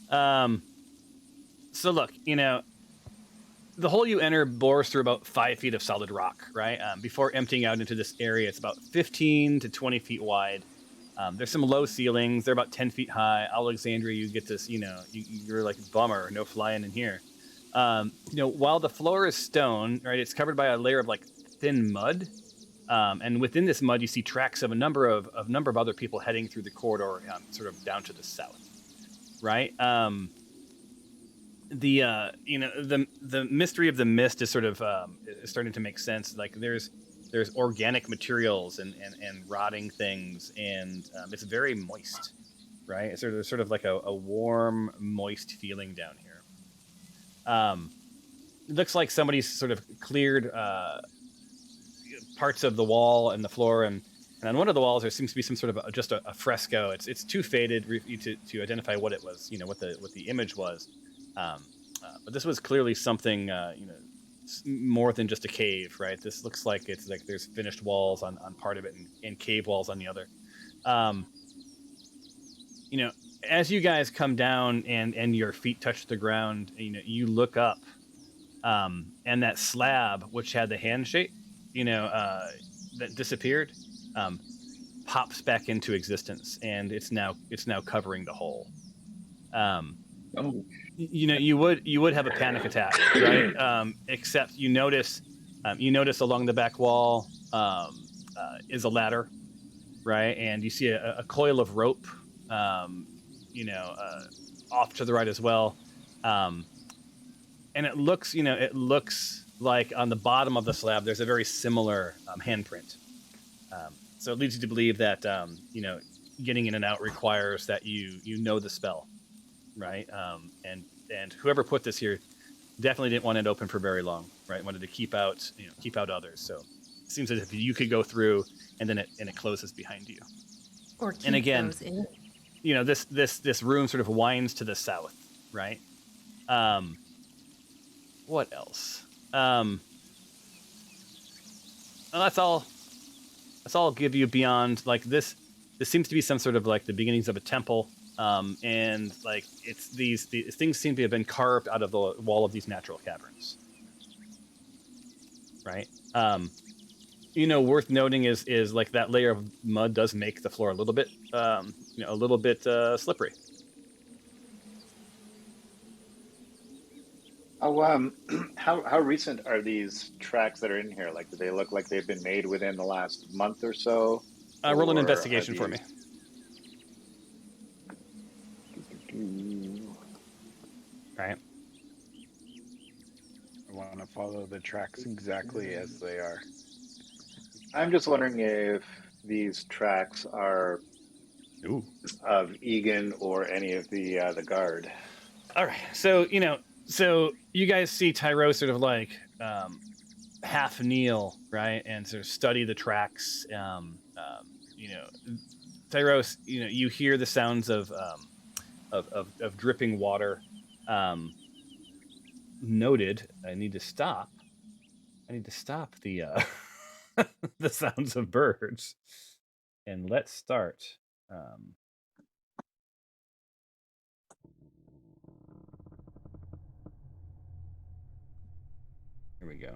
So look, the hole you enter bores through about 5 feet of solid rock, right? Before emptying out into this area, it's about 15 to 20 feet wide. There's some low ceilings. They're about 10 feet high. Alexandria, you get this, you're like, bummer, no flying in here. While the floor is stone, right, it's covered by a layer of like thin mud. And within this mud, you see tracks of a number of other people heading through the corridor, sort of down to the south, right? The mystery of the mist is sort of is starting to make sense. Like there's organic materials and rotting things, and it's very moist, right? It's sort of like a warm, moist feeling down here. It looks like somebody's sort of cleared parts of the wall and the floor, and on one of the walls there seems to be some sort of just a fresco. It's too faded to identify what it was, what the image was. But this was clearly something, more than just a cave, right? This looks like it's like there's finished walls on part of it and cave walls on the other. As you guys come down and your feet touch the ground, you look up, and that slab, which had the hand shape, that disappeared, pops back into existence, and it's now covering the hole. You would have a panic attack, right? Except you notice along the back wall is a ladder, right? And you see a coil of rope, off to the right as well. And it looks like on the bottom of the slab there's a very similar handprint. So it leads you to believe that getting in and out requires that you know the spell, right? And whoever put this here definitely didn't want it open for very long, right? Wanted to keep out others. So it seems as if you could go through and then it closes behind you. Or keep And again, those in. this room sort of winds to the south, right? What else? Well, that's all I'll give you beyond like this. This seems to be some sort of like the beginnings of a temple. And like it's these things seem to have been carved out of the wall of these natural caverns, right? Worth noting is like that layer of mud does make the floor a little bit slippery. Oh, how recent are these tracks that are in here? Like, do they look like they've been made within the last month or so? Roll an Or investigation are for me. Right. I want to follow the tracks exactly as they are. I'm just wondering if these tracks are Ooh. of Egan or any of the guard. All right. So you guys see Tyro sort of like half kneel, right, and sort of study the tracks. Tyros, you hear the sounds of dripping water. Noted. I need to stop I need to stop the the sounds of birds. And let's start. Here we go.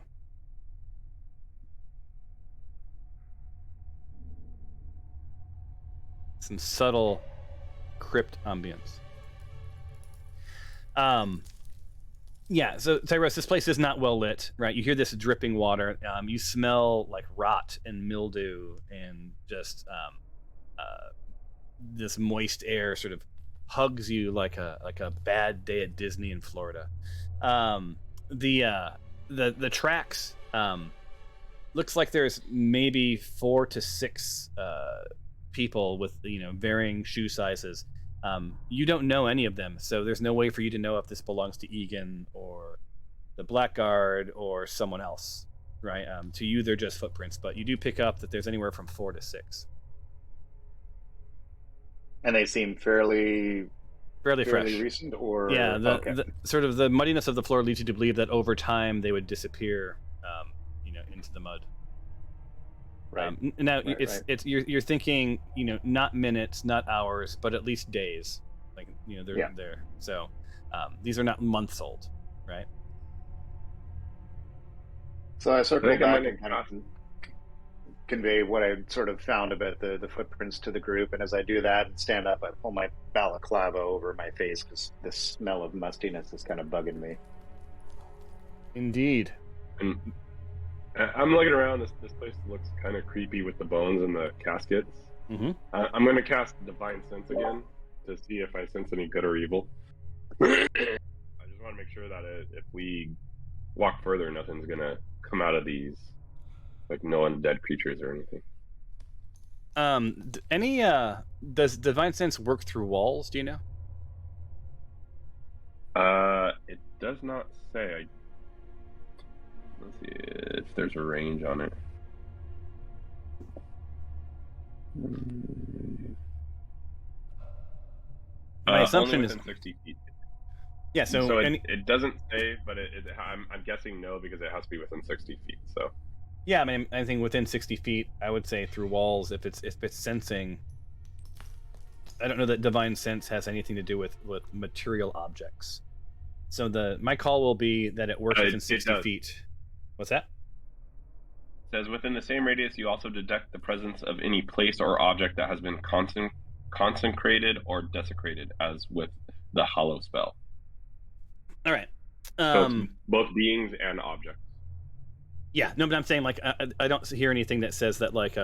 Some subtle crypt ambience. Yeah, so Tyros, this place is not well lit, right? You hear this dripping water. You smell like rot and mildew and just this moist air sort of hugs you like a bad day at Disney in Florida. The tracks looks like there's maybe 4 to 6 people with varying shoe sizes. You don't know any of them, so there's no way for you to know if this belongs to Egan or the Blackguard or someone else, right? To you, they're just footprints, but you do pick up that there's anywhere from 4 to 6. And they seem fairly fresh. recent, or yeah, okay. the sort of the muddiness of the floor leads you to believe that over time they would disappear, into the mud. Right. Now it's you're thinking, not minutes, not hours, but at least days. Like they're there. So these are not months old, right? So I circle back and kind of convey what I sort of found about the footprints to the group, and as I do that and stand up, I pull my balaclava over my face because the smell of mustiness is kind of bugging me. Indeed. And I'm looking around. This place looks kind of creepy with the bones and the caskets. Mm-hmm. I'm going to cast Divine Sense again to see if I sense any good or evil. I just want to make sure that if we walk further, nothing's going to come out of these, like no undead creatures or anything. Does Divine Sense work through walls? Do you know? It does not say. Let's see if there's a range on it. My assumption is is 60 feet. Yeah, so it doesn't say, but I'm guessing no because it has to be within 60 feet. So yeah, I mean, I think within 60 feet, I would say through walls. If it's sensing, I don't know that Divine Sense has anything to do with material objects. So my call will be that it works within 60 feet. What's that? It says within the same radius, you also detect the presence of any place or object that has been consecrated or desecrated, as with the Hollow spell. All right. So it's both beings and objects. Yeah, no, but I'm saying like I don't hear anything that says that like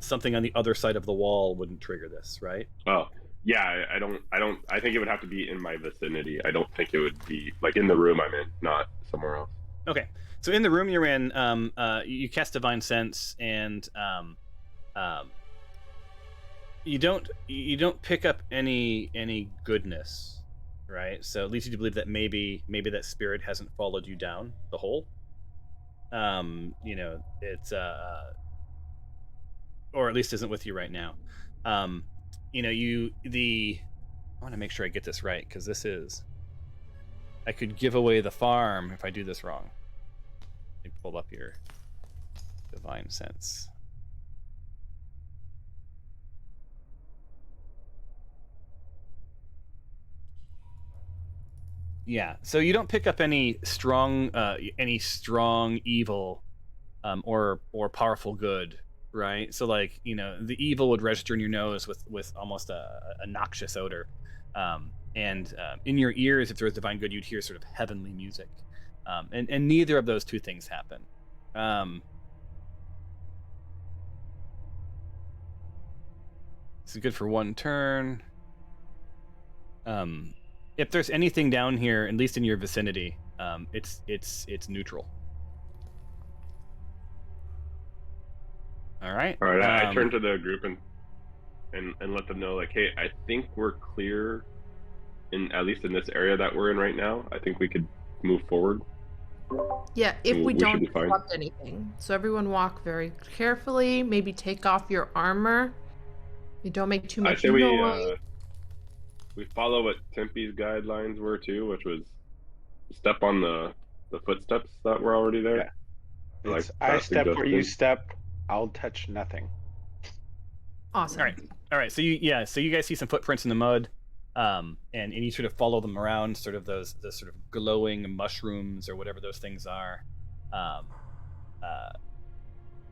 something on the other side of the wall wouldn't trigger this, right? Oh, yeah, I don't. I think it would have to be in my vicinity. I don't think it would be like in the room I'm in, not somewhere else. Okay, so in the room you're in, you cast Divine Sense, and you don't pick up any goodness, right? So it leads you to believe that maybe that spirit hasn't followed you down the hole. It's or at least isn't with you right now. I want to make sure I get this right, because I could give away the farm if I do this wrong. Let me pull up your Divine Sense. Yeah, so you don't pick up any strong evil or powerful good, right? So like, the evil would register in your nose with almost a noxious odor. And in your ears, if there was divine good, you'd hear sort of heavenly music. And neither of those two things happen. This is good for one turn. If there's anything down here, at least in your vicinity, it's neutral. All right. I turn to the group and let them know, like, hey, I think we're clear at least in this area that we're in right now. I think we could move forward. Yeah, if we don't should be fine. disrupt anything. So everyone walk very carefully. Maybe take off your armor. You don't make too much noise. We follow what Tempe's guidelines were too, which was step on the footsteps that were already there. It's Like I that step where you suggestion. step. I'll touch nothing. Awesome. All right. So you guys see some footprints in the mud, and you sort of follow them around, sort of those sort of glowing mushrooms or whatever those things are. Um,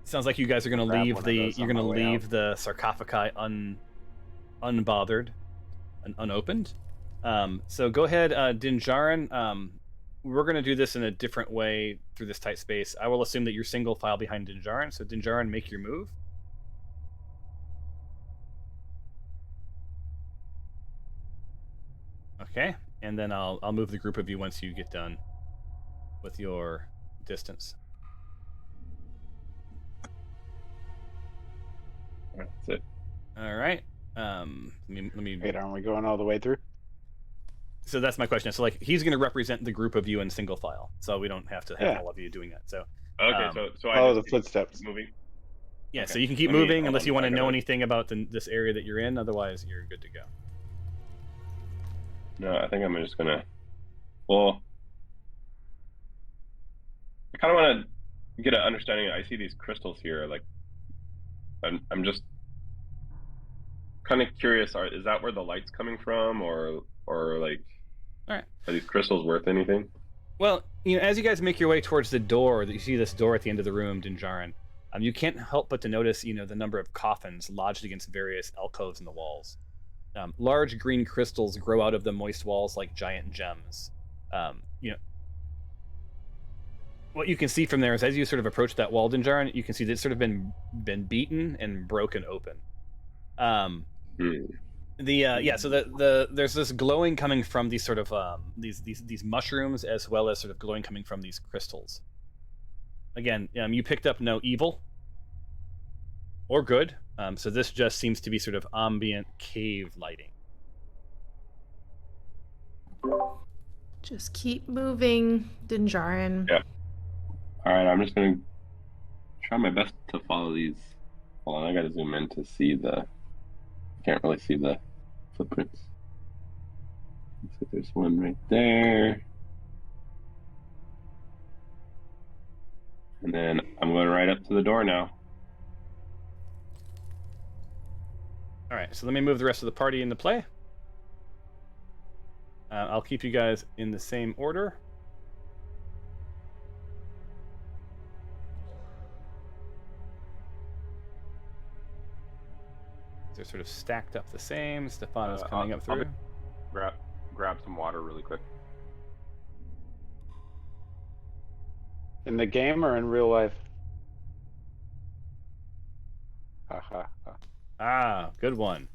sounds like you guys are going to Grab leave one of the those on my way out. the sarcophagi unbothered and unopened. So go ahead, Dinjarin. We're going to do this in a different way through this tight space. I will assume that you're single file behind Dinjarin. So Dinjarin, make your move. Okay, and then I'll move the group of you once you get done with your distance. That's it. All right. Let me. Wait, aren't we going all the way through? So that's my question. So like he's going to represent the group of you in single file, so we don't have to have Yeah. all of you doing that. So Okay, so I Follow just the keep footsteps. moving. yeah, Okay. so you can keep Let me- moving hold unless on, you want I to know gotta- anything about this area that you're in. Otherwise, you're good to go. No, I think I'm just gonna. Well, I kind of want to get an understanding. I see these crystals here. Like, I'm just kind of curious. Is that where the light's coming from, or like, All right. are these crystals worth anything? Well, as you guys make your way towards the door, you see this door at the end of the room, Dinjarin. You can't help but to notice, the number of coffins lodged against various alcoves in the walls. Large green crystals grow out of the moist walls like giant gems. What you can see from there is as you sort of approach that wall, Dinjarin, you can see that it's sort of been beaten and broken open. So there's this glowing coming from these sort of these mushrooms, as well as sort of glowing coming from these crystals. Again, you picked up no evil or good, so this just seems to be sort of ambient cave lighting. Just keep moving, Dinjarin. Yeah. All right, I'm just gonna try my best to follow these. Hold on, I gotta zoom in to see the. Can't really see the footprints. Looks like there's one right there. And then I'm going right up to the door now. All right, so let me move the rest of the party into play. I'll keep you guys in the same order. They're sort of stacked up the same. Stefano's coming up through. Grab some water really quick. In the game or in real life? Ha ha ha. Ah, good one.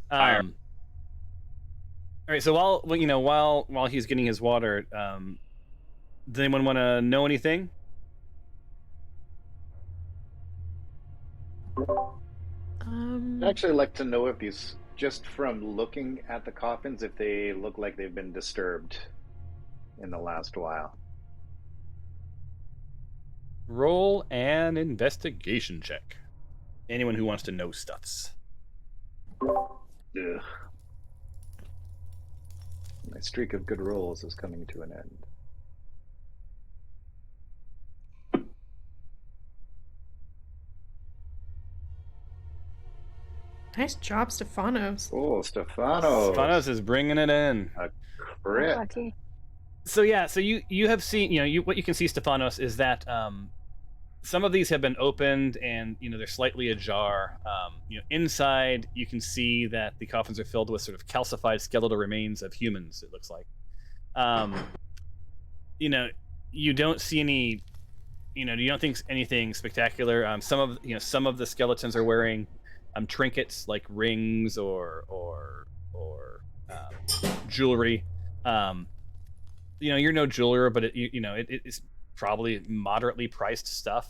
Fire. All right, so while he's getting his water, does anyone want to know anything? I'd actually like to know if these, just from looking at the coffins, if they look like they've been disturbed in the last while. Roll an investigation check. Anyone who wants to know stuffs. Ugh. My streak of good rolls is coming to an end. Nice job, Stefanos. Oh, Stefano. Stefanos is bringing it in. A crit. Lucky. So you have seen, what you can see, Stefanos, is that some of these have been opened and they're slightly ajar. Inside you can see that the coffins are filled with sort of calcified skeletal remains of humans. It looks like. You don't see any. You don't think anything spectacular. Some of the skeletons are wearing trinkets like rings or jewelry. You're no jeweler, but it's probably moderately priced stuff.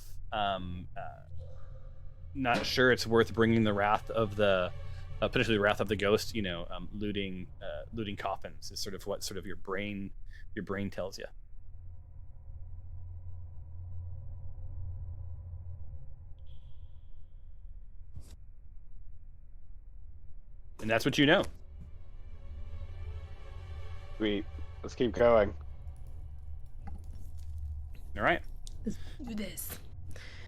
Not sure it's worth bringing the wrath of the potentially the wrath of the ghost. Looting coffins is sort of what sort of your brain tells you. And that's what you know. Sweet. Let's keep going. All right. Let's do this.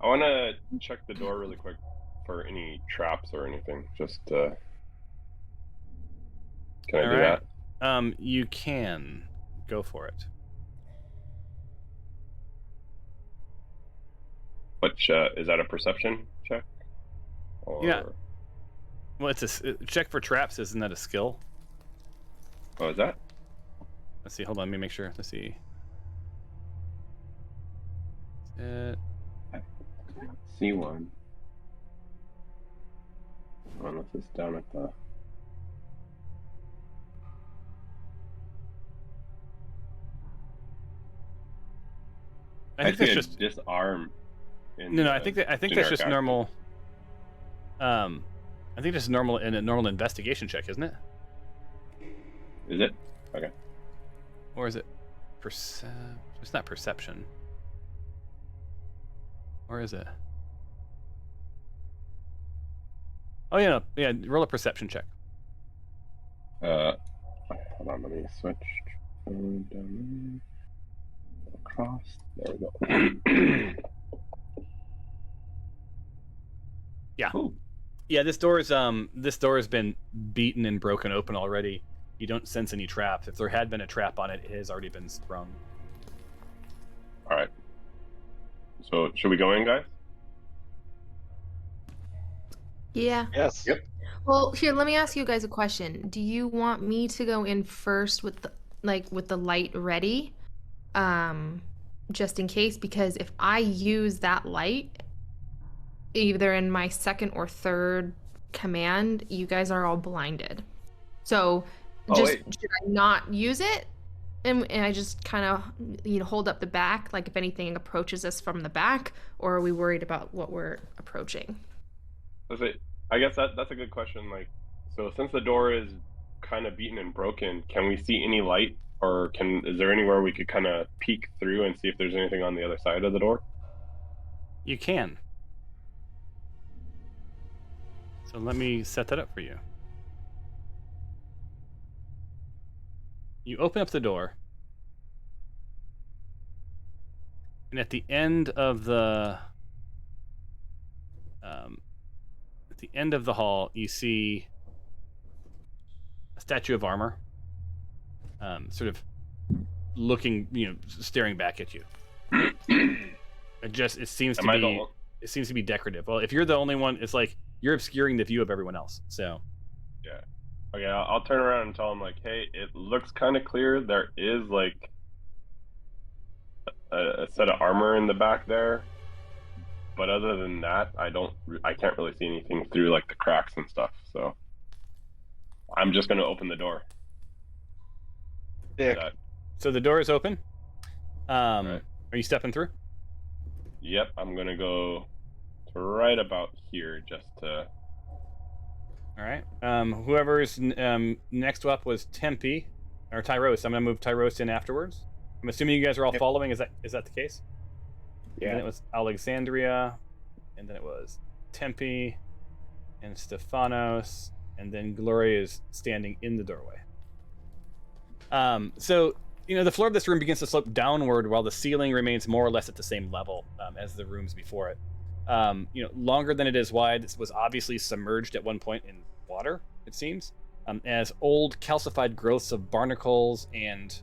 I want to check the door really quick for any traps or anything. Just can I All do right. that? You can go for it. Which is that a perception check? Or... Yeah. Well, it's a check for traps. Isn't that a skill? Oh, is that? Let's see. Hold on. Let me make sure. Let's see. C1. Unless it's down at the. I think that's just disarm. no. I think that's just normal. I think that's normal in a normal investigation check, isn't it? Is it? Okay. Or is it It's not perception. Or is it? Oh yeah, no. Yeah. Roll a perception check. Hold on, let me switch. Across. There we go. Yeah. Ooh. Yeah, this door has been beaten and broken open already. You don't sense any traps. If there had been a trap on it, it has already been sprung. All right. So should we go in, guys? Yeah. Yes. Yep. Well, here, let me ask you guys a question. Do you want me to go in first with the light ready? Just in case, because if I use that light either in my second or third command, you guys are all blinded. So should I not use it? And I just kind of, hold up the back, like if anything approaches us from the back, or are we worried about what we're approaching? I guess that's a good question. Like, so since the door is kind of beaten and broken, can we see any light, or is there anywhere we could kind of peek through and see if there's anything on the other side of the door? You can. So let me set that up for you. You open up the door, and at the end of the hall, you see a statue of armor, sort of looking, staring back at you. It seems to be decorative. Well, if you're the only one, it's like you're obscuring the view of everyone else. So. Yeah. Okay, I'll turn around and tell him, like, hey, it looks kind of clear. There is, like, a set of armor in the back there. But other than that, I can't really see anything through, like, the cracks and stuff. So I'm just going to open the door. Dick. So the door is open. Right. Are you stepping through? Yep, I'm going to go to right about here just to... All right. Whoever's next up was Tempe or Tyros. I'm gonna move Tyros in afterwards. I'm assuming you guys are all following. Is that the case? Yeah. And then it was Alexandria, and then it was Tempe, and Stephanos, and then Gloria is standing in the doorway. So the floor of this room begins to slope downward while the ceiling remains more or less at the same level as the rooms before it. Longer than it is wide. This was obviously submerged at one point in water, it seems, as old calcified growths of barnacles and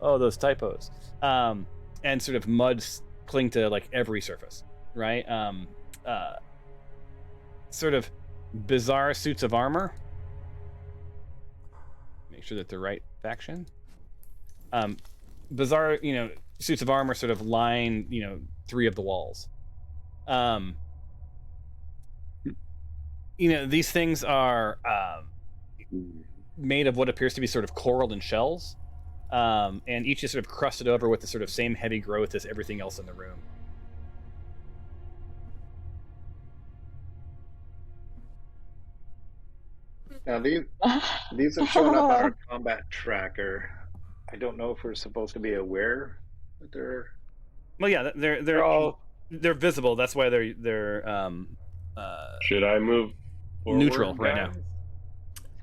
those typos, and sort of mud cling to like every surface, right? Sort of bizarre suits of armor. Make sure that the right faction. Bizarre, suits of armor sort of line, 3 of the walls. These things are made of what appears to be sort of coral and shells, and each is sort of crusted over with the sort of same heavy growth as everything else in the room. Now these have shown up on our combat tracker. I don't know if we're supposed to be aware that they're. Well, yeah, they're visible. That's why they're Should I move forward, neutral right now. guys?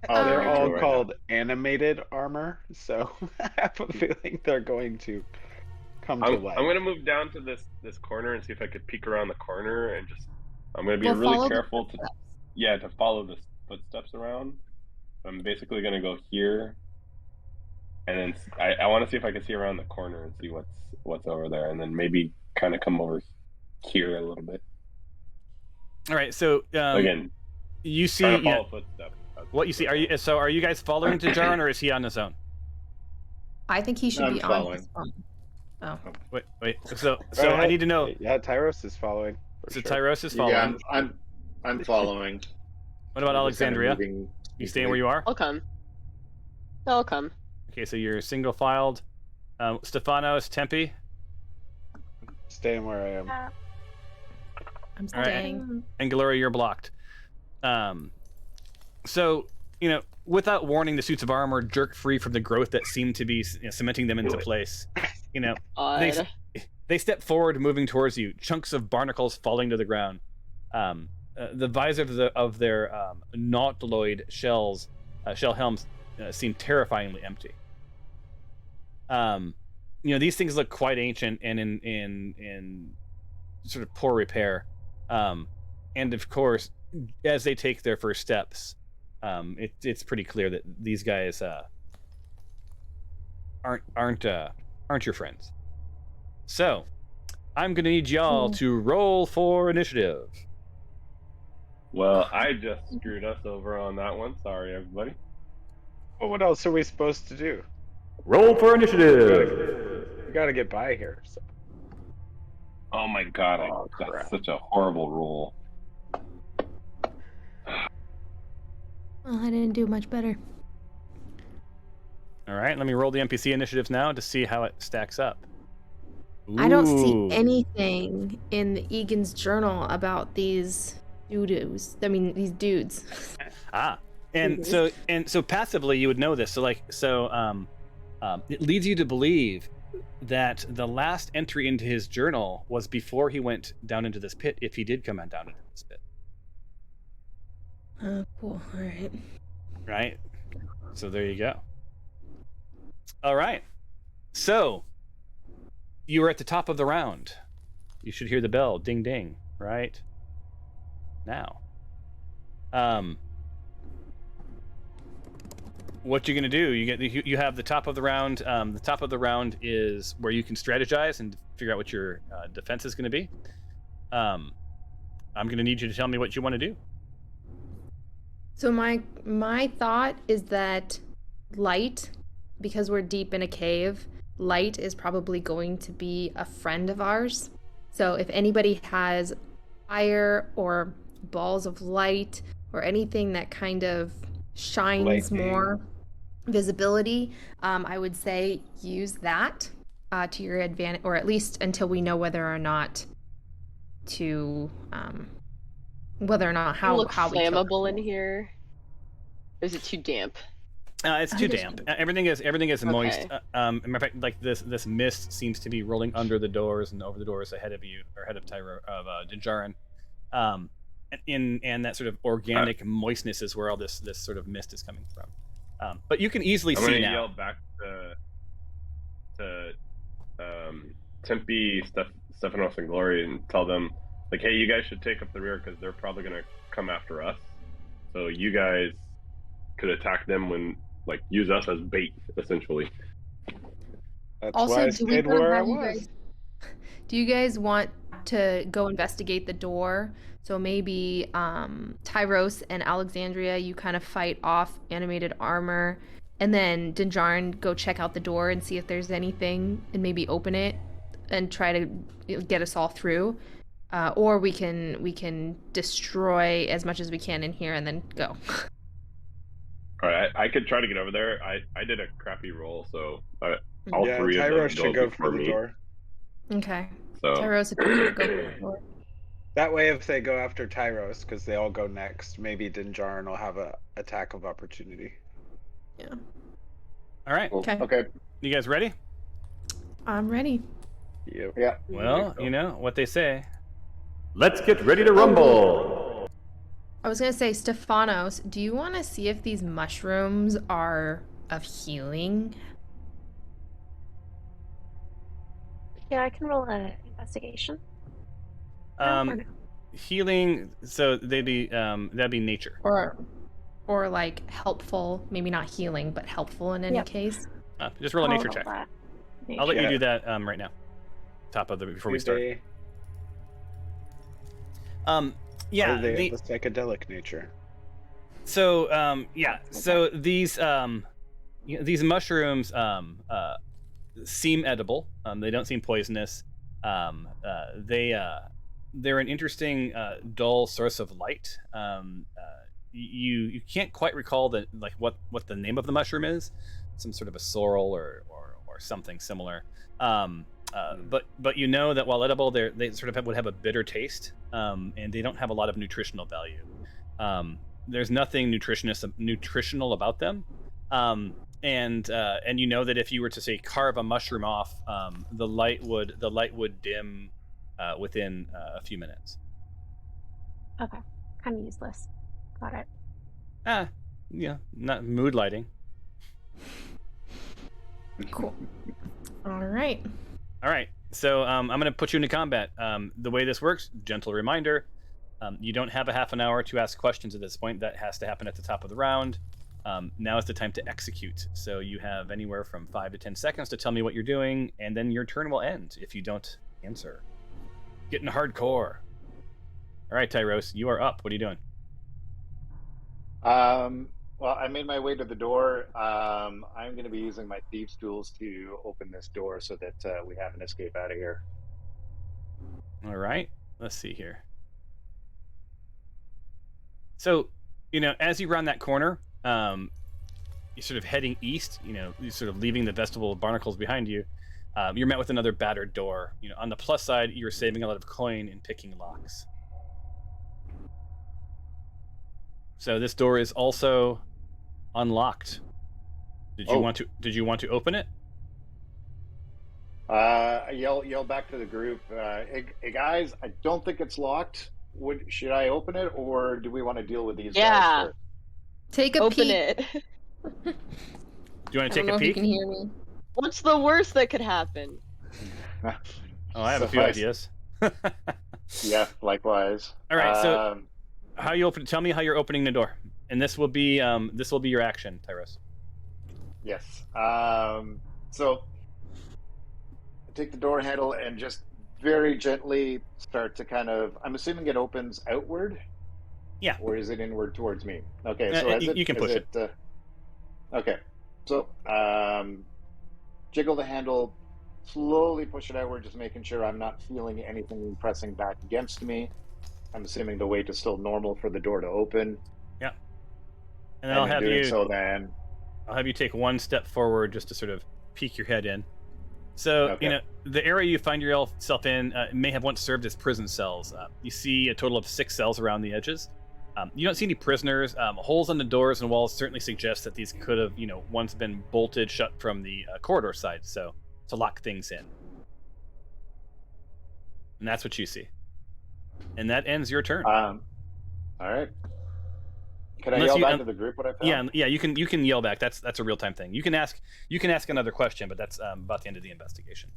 Oh, They're all right called animated armor, so I have a feeling they're going to come to I'm life. gonna move down to this corner and see if I could peek around the corner and just. I'm gonna be Well, really follow the careful to footsteps. to follow the footsteps around. I'm basically gonna go here, and then I want to see if I can see around the corner and see what's over there, and then maybe kind of come over here a little bit. All right. So Again, you trying see to follow footsteps. what you see. Are you guys following Dejaron, or is he on his own? I think he should I'm be following. on his phone. Oh. Wait. So Go I ahead. need to know. Yeah, Tyros is following. For So sure. Tyros is Yeah, following. I'm following. What about I'm just kind of Alexandria? moving You staying where you are? I'll come. I'll come. Okay, so you're single filed. Stefanos, Tempe, Staying where I am. I'm All right. staying. and Gloria, you're blocked. So, without warning, the suits of armor jerk free from the growth that seemed to be cementing them into place. Odd. They step forward, moving towards you. Chunks of barnacles falling to the ground. The visor of their nautiloid shell helms seem terrifyingly empty. These things look quite ancient and in sort of poor repair. And of course, as they take their first steps, it's pretty clear that these guys aren't your friends. So, I'm gonna need y'all to roll for initiative. Well, I just screwed us over on that one. Sorry, everybody. Well, what else are we supposed to do? Roll for initiative. We gotta get by here. So. Oh my god, that's such a horrible roll. Well, I didn't do much better. All right, let me roll the NPC initiatives now to see how it stacks up. I don't see Ooh. anything in the Egan's journal about these doo-doos. I mean, these dudes. And so passively you would know this. So it leads you to believe that the last entry into his journal was before he went down into this pit, if he did come on down into this pit. Oh, cool. All right. Right? So there you go. All right. So you are at the top of the round. You should hear the bell, ding ding, right now. What you're gonna do? You have the top of the round. The top of the round is where you can strategize and figure out what your defense is gonna be. I'm gonna need you to tell me what you want to do. So my thought is that light, because we're deep in a cave, light is probably going to be a friend of ours. So if anybody has fire or balls of light or anything that kind of shines Lightning. more visibility, I would say use that to your advantage, or at least until we know whether or not how look how we kill flammable in people. here. Or is it too damp? It's too damp. Everything is moist. Okay. Matter of fact, like this mist seems to be rolling under the doors and over the doors ahead of you, or ahead of Dejaron. And that sort of organic moistness is where all this sort of mist is coming from. But you can easily I'm see gonna now. yell back to Tempe, Stephanos, and Glory, and tell them, like, hey, you guys should take up the rear because they're probably gonna come after us. So you guys could attack them when, like, use us as bait, essentially. That's Also, why I do we stayed wanna where I have you was. guys- Do you guys want to go investigate the door? So maybe Tyros and Alexandria, you kind of fight off animated armor, and then Dinjarin go check out the door and see if there's anything, and maybe open it and try to get us all through. Or we can destroy as much as we can in here and then go. All right, I could try to get over there. I did a crappy roll, so all Yeah, three of them Tyros should go before for the me. door. Okay. So Tyros, if you want to go for the door. That way, if they go after Tyros, because they all go next, maybe Dinjarin will have a attack of opportunity. Yeah. All right, Okay. Okay. you guys ready? I'm ready. Yep. Yeah. Well, you know what they say. Let's get ready to rumble. I was gonna say, Stephanos, do you want to see if these mushrooms are of healing? Yeah, I can roll an investigation. Or Um, no? healing. So that'd be nature. Or like helpful, maybe not healing, but helpful in any Yep. case. Just roll a I'll nature roll check. that. I'll let you Yeah. do that right now. Top of the before we Do start. they- Yeah. Or they have a psychedelic nature. So so these mushrooms seem edible. They don't seem poisonous. They're an interesting dull source of light. You can't quite recall what the name of the mushroom is. Some sort of a sorrel or something similar. But you know that while edible, they sort of would have a bitter taste, and they don't have a lot of nutritional value. There's nothing nutritional about them, and you know that if you were to say carve a mushroom off, the light would dim within a few minutes. Okay. Kind of useless. Got it. Yeah, not mood lighting. Cool. All right. All right, so I'm going to put you into combat. The way this works, gentle reminder, you don't have a half an hour to ask questions at this point. That has to happen at the top of the round. Now is the time to execute. So you have anywhere from 5 to 10 seconds to tell me what you're doing, and then your turn will end if you don't answer. Getting hardcore. All right, Tyros, you are up. What are you doing? Well, I made my way to the door. I'm going to be using my thieves' tools to open this door so that we have an escape out of here. All right, let's see here. So, as you round that corner, you're sort of heading east. You're sort of leaving the vestibule of barnacles behind you. You're met with another battered door. On the plus side, you're saving a lot of coin and picking locks. So this door is also unlocked. Did you want to open it? Yell back to the group. Hey guys, I don't think it's locked. Should I open it, or do we want to deal with these guys first? Take a Open peek. it. Do you want to take I don't know a if you peek? can hear me. What's the worst that could happen? Oh, I have a few ideas. Yeah, likewise. All right, so how you open? Tell me how you're opening the door, and this will be your action, Tyros. Yes. So take the door handle and just very gently start to kind of. I'm assuming it opens outward. Yeah. Or is it inward towards me? Okay, so you can push it. Okay, so jiggle the handle, slowly push it outward, just making sure I'm not feeling anything pressing back against me. I'm assuming the weight is still normal for the door to open. Yeah. And then I'll have you take one step forward just to sort of peek your head in. So, Okay. the area you find yourself in may have once served as prison cells. You see a total of 6 cells around the edges. You don't see any prisoners. Holes on the doors and walls certainly suggest that these could have, once been bolted shut from the corridor side, so to lock things in. And that's what you see. And that ends your turn. All right. Can I yell back to the group what I found? Yeah. You can yell back. That's a real time thing. You can ask another question, but that's about the end of the investigation.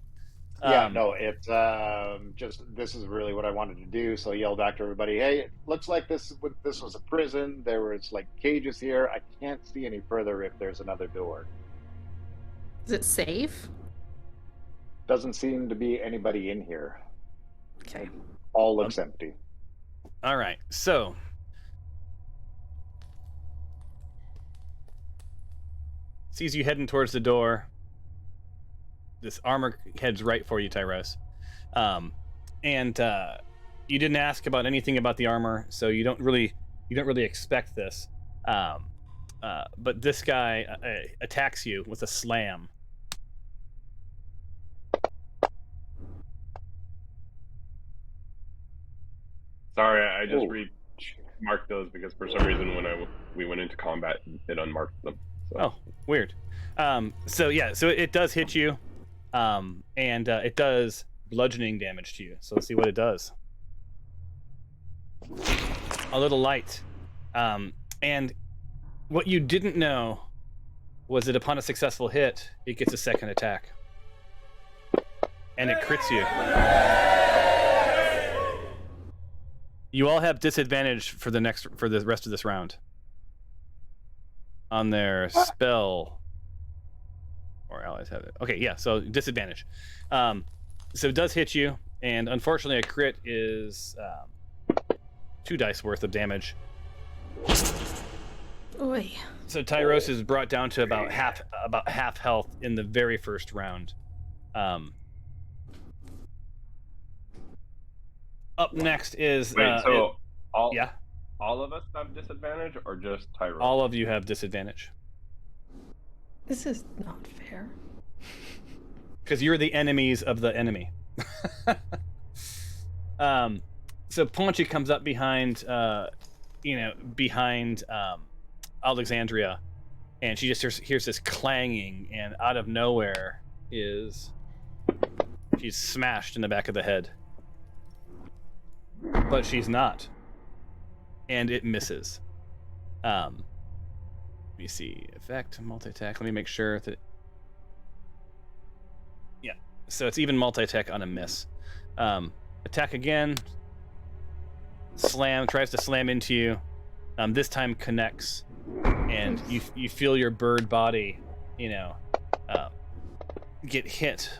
Yeah, no, it's just this is really what I wanted to do. So yell back to everybody. Hey, it looks like this was a prison. There was like cages here. I can't see any further if there's another door. Is it safe? Doesn't seem to be anybody in here. Okay. All looks empty. All right. So sees you heading towards the door. This armor heads right for you, Tyros. And you didn't ask about anything about the armor, so you don't really expect this. But this guy attacks you with a slam. Sorry, I just marked those because for some reason when we went into combat, it unmarked them. So. Oh, weird. So it does hit you, and it does bludgeoning damage to you. So let's see what it does. A little light. And what you didn't know was that upon a successful hit, it gets a second attack. and it crits you. You all have disadvantage for the rest of this round on their spell. Or allies have it. Okay, yeah. So disadvantage. So it does hit you, and unfortunately, a crit is 2 dice worth of damage. Oy. So Tyros is brought down to about half health in the very first round. Up next is all of us have disadvantage, or just Tyros? All of you have disadvantage. This is not fair. Because you're the enemies of the enemy. So Paunchy comes up behind Alexandria, and she just hears this clanging, and out of nowhere she's smashed in the back of the head. But she's not. And it misses. Let me see. Effect, multi-attack. Let me make sure that... Yeah. So it's even multi-attack on a miss. Attack again. Slam. Tries to slam into you. This time connects. And you feel your bird body, get hit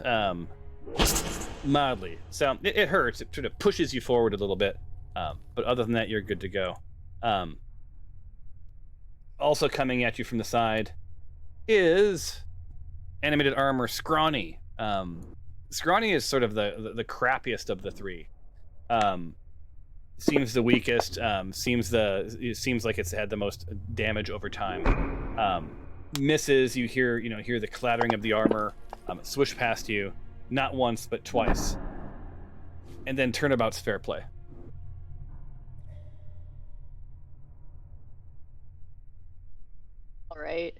mildly. So it hurts. It sort of pushes you forward a little bit. But other than that, you're good to go. Also coming at you from the side is animated armor Scrawny. Scrawny is sort of the crappiest of the three. Seems the weakest. It seems like it's had the most damage over time. Misses. You hear the clattering of the armor swish past you, not once but twice. And then turnabout's fair play. All right.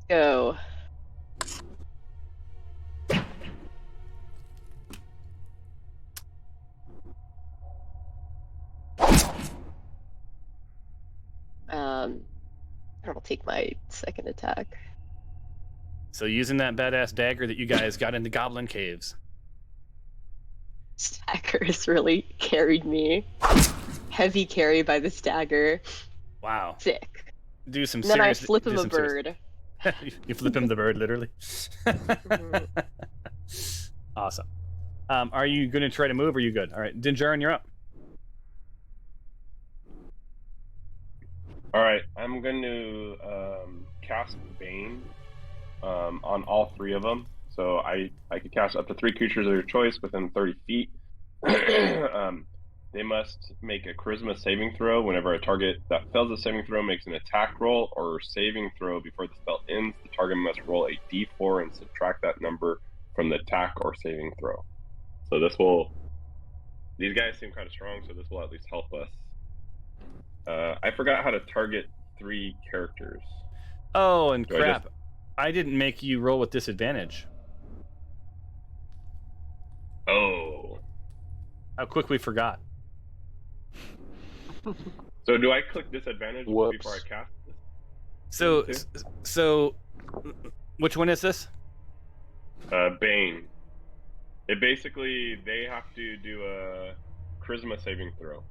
Go. I'll take my second attack. So using that badass dagger that you guys got into Goblin Caves. This dagger has really carried me. Heavy carry by this dagger. Wow. Sick. Do some And then I serious... flip him a bird. You flip him the bird, literally. Mm-hmm. Awesome. Are you going to try to move, or are you good? All right, Dinjarin, you're up. All right, I'm going to cast Bane on all 3 of them. So I could cast up to 3 creatures of your choice within 30 feet. They must make a charisma saving throw. Whenever a target that fails a saving throw makes an attack roll or saving throw before the spell ends, the target must roll a d4 and subtract that number from the attack or saving throw. So these guys seem kind of strong, so this will at least help us. I forgot how to target 3 characters. Oh, and crap. I didn't make you roll with disadvantage. Oh. How quick we forgot. So do I click disadvantage Whoops. before I cast this? So, which one is this? Bane. It basically, they have to do a charisma saving throw.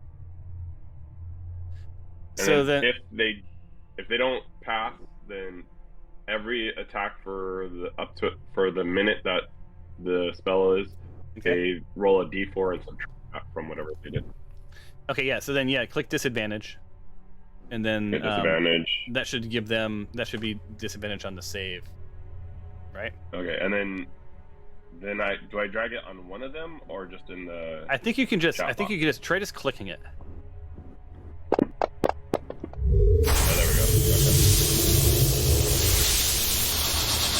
And So then then if they don't pass, then every attack for the minute that the spell is, they roll a d4 and subtract from whatever they did. Okay, yeah. So then, click disadvantage, and then Disadvantage. that should be disadvantage on the save, right? Okay, and then do I drag it on one of them or just in the? I think you can just try just clicking it. Oh, there we go. Okay.